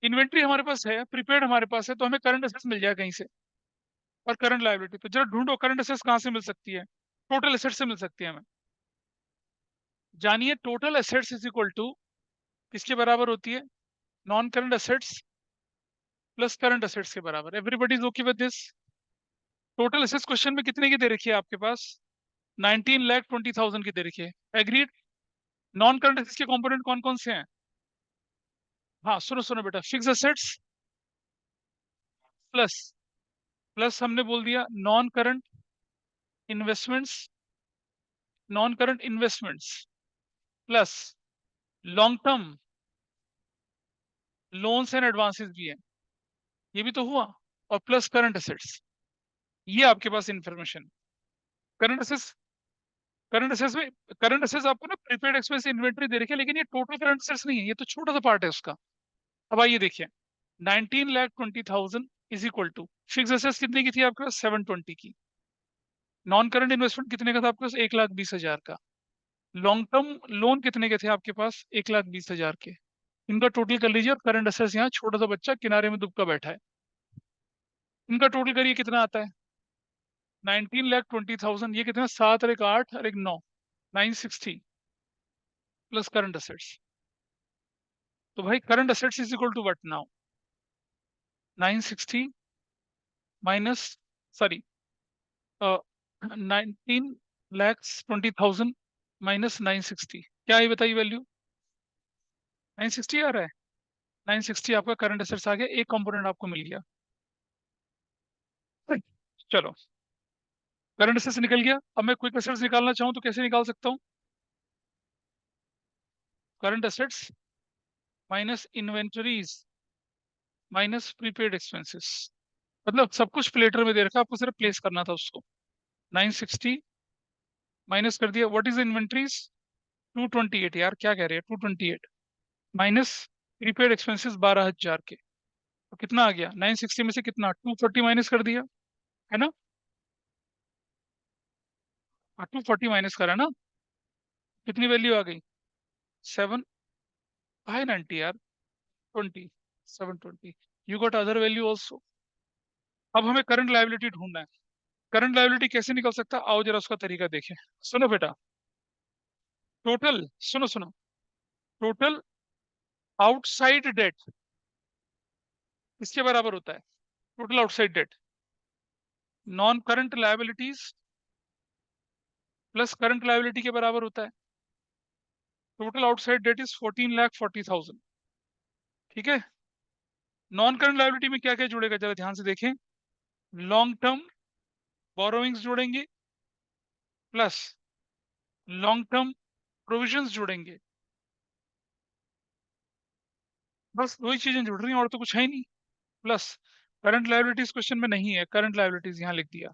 इन्वेंट्री हमारे पास है, प्रीपेड हमारे पास है, तो हमें करंट एसेट्स मिल जाए कहीं से। और करंट लायबिलिटी, तो जरा ढूंढो करंट एसेट्स कहाँ से मिल सकती है? टोटल एसेट्स से मिल सकती है हमें। जानिए, total assets is equal to किसके बराबर होती है? Non current assets plus current assets के बराबर। Everybody is okay with this? Total assets question में कितने की दे रखी है आपके पास? 19,20,000 की दे रखी है। एग्रीड? नॉन करंट एसेट्स के कंपोनेंट कौन कौन से हैं? हाँ सुनो सुनो बेटा, फिक्स एसेट्स प्लस, प्लस हमने बोल दिया non current investments, non current investments plus long term loans and advances भी है, ये भी तो हुआ। और प्लस करंट एसेट्स, ये आपके पास information. Current assets, current assets में, करंट एसेट्स आपको ना प्रीपेड एक्सपेंस इन्वेंटरी दे रखी है, लेकिन ये टोटल करंट एसेट्स नहीं है, ये तो छोटा सा पार्ट है उसका। अब आइए देखिए, 19,20,000 is equal to fix assets कितने की थी आपके पास? 720 की। नॉन करंट इन्वेस्टमेंट कितने का था आपके पास? 1,20,000 का। लॉन्ग टर्म लोन कितने के थे आपके पास? 1,20,000 के। इनका टोटल कर लीजिए, और करंट एसेट्स यहाँ छोटा सा बच्चा किनारे में दुबका बैठा है, इनका टोटल करिए कितना आता है? 19,20,000, ये कितना? 7 और एक 8 और एक 9, 960 प्लस करंट एसेट्स। तो भाई current assets is equal to what now? 960 minus, sorry, 19,20,000 minus 960, क्या है बताइए वैल्यू? 960 आ रहा है। 960 आपका करंट एसेट्स आ गया, एक कंपोनेंट आपको मिल गया। चलो, करंट एसेट्स निकल गया। अब मैं क्विक एसेट्स निकालना चाहूँ तो कैसे निकाल सकता हूँ? Current assets minus inventories minus prepaid expenses, मतलब सब कुछ प्लेटर में दे रखा, आपको सिर्फ प्लेस करना था उसको। 960 माइनस कर दिया, व्हाट इज इन्वेंटरीज 228, यार क्या कह रहे हैं 228 माइनस प्रीपेड एक्सपेंसेस 12,000 के, तो कितना आ गया 960 में से कितना 240 माइनस कर दिया है ना, 240 माइनस करा ना, कितनी वैल्यू आ गई 7 हाई 90 यार 20 720, you got other value also. अब हमें करंट लायबिलिटी ढूंढना है। करंट लायबिलिटी कैसे निकल सकता है, आओ जरा उसका तरीका देखें। सुनो बेटा, टोटल सुनो सुनो, टोटल आउटसाइड डेट इसके बराबर होता है, total outside debt non current liabilities plus current liability के बराबर होता है। टोटल आउटसाइड डेट इज 14,40,000, ठीक है। नॉन करंट लायबिलिटी में क्या क्या जुड़ेगा जरा ध्यान से देखें, लॉन्ग टर्म बोरोइंग्स जुड़ेंगे प्लस लॉन्ग टर्म प्रोविजंस जुड़ेंगे, बस दो ही चीजें जुड़ रही हैं और तो कुछ है ही नहीं। प्लस करंट लायबिलिटीज क्वेश्चन में नहीं है, करंट लायबिलिटीज यहाँ लिख दिया,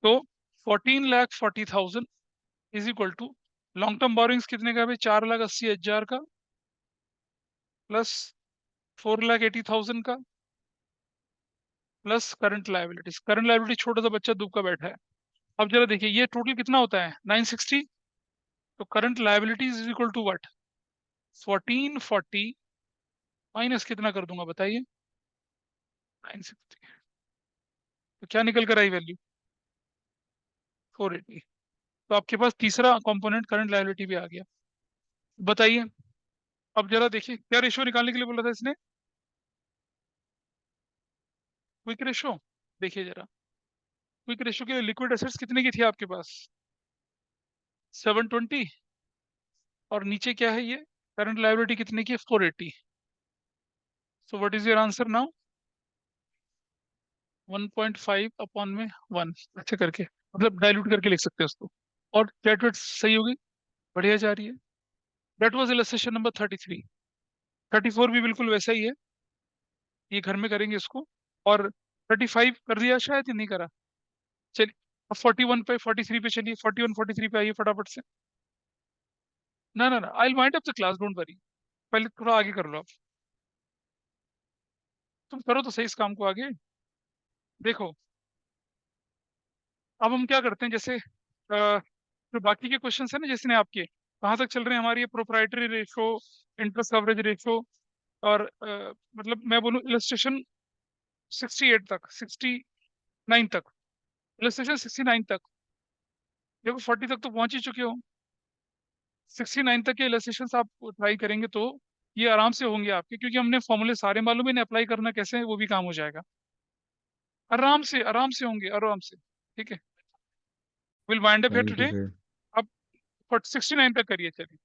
तो 14,40,000 is equal to long term borrowings कितने का भाई 4,80,000 का प्लस 4,80,000 का plus current liabilities. Current liability छोटा सा बच्चा डूब का बैठा है। अब जरा देखिए ये टोटल कितना होता है 960, तो current liabilities is equal to what 1440 minus कितना कर दूंगा बताइए 960, तो क्या निकल कर आई वैल्यू 480। तो आपके पास तीसरा कंपोनेंट करंट लायबिलिटी भी आ गया। बताइए अब जरा देखिए क्या रेशियो निकालने के लिए बोला था इसने, क्विक रेशियो। देखिए जरा क्विक रेशियो के लिए लिक्विड एसेट्स कितने की थी आपके पास 720, और नीचे क्या है ये करंट लायबिलिटी कितने की है 480। सो what is your answer now 1.5 upon में 1 ऐसे करके, मतलब डाइल्यूट करके लिख सकते हैं उसको, और डेट वेट सही होगी, बढ़िया जा रही है। That was illustration number 33। 34 भी बिल्कुल वैसा ही है, ये घर में करेंगे इसको। और 35 कर दिया शायद या नहीं करा, चलिए अब 41 पे 43 पे चलिए, 41 43 पे आइए फटाफट से। ना ना ना I will wind up the class, don't worry, पहले थोड़ा आगे कर लो आप, तुम करो तो सही इस काम को आगे। देखो अब हम क्या करते हैं, जैसे जो बाकी के क्वेश्चन है ना जिसने आपके कहाँ तक चल रहे हैं हमारी, ये proprietary ratio, interest coverage ratio, और मतलब मैं बोलूँ इलस्ट्रेशन 68 तक 69 तक, इलस्ट्रेशन 69 तक, देखो 40 तक तो पहुंच ही चुके हो, 69 तक के इलस्ट्रेशन आप ट्राई करेंगे तो ये आराम से होंगे आपके, क्योंकि हमने फॉर्मूले सारे मालूम है ना, अप्लाई करना कैसे है वो भी काम हो जाएगा, आराम से होंगे आराम से, ठीक है। Will wind up here thank you today. Sir. अब 69 तक करिए चलिए।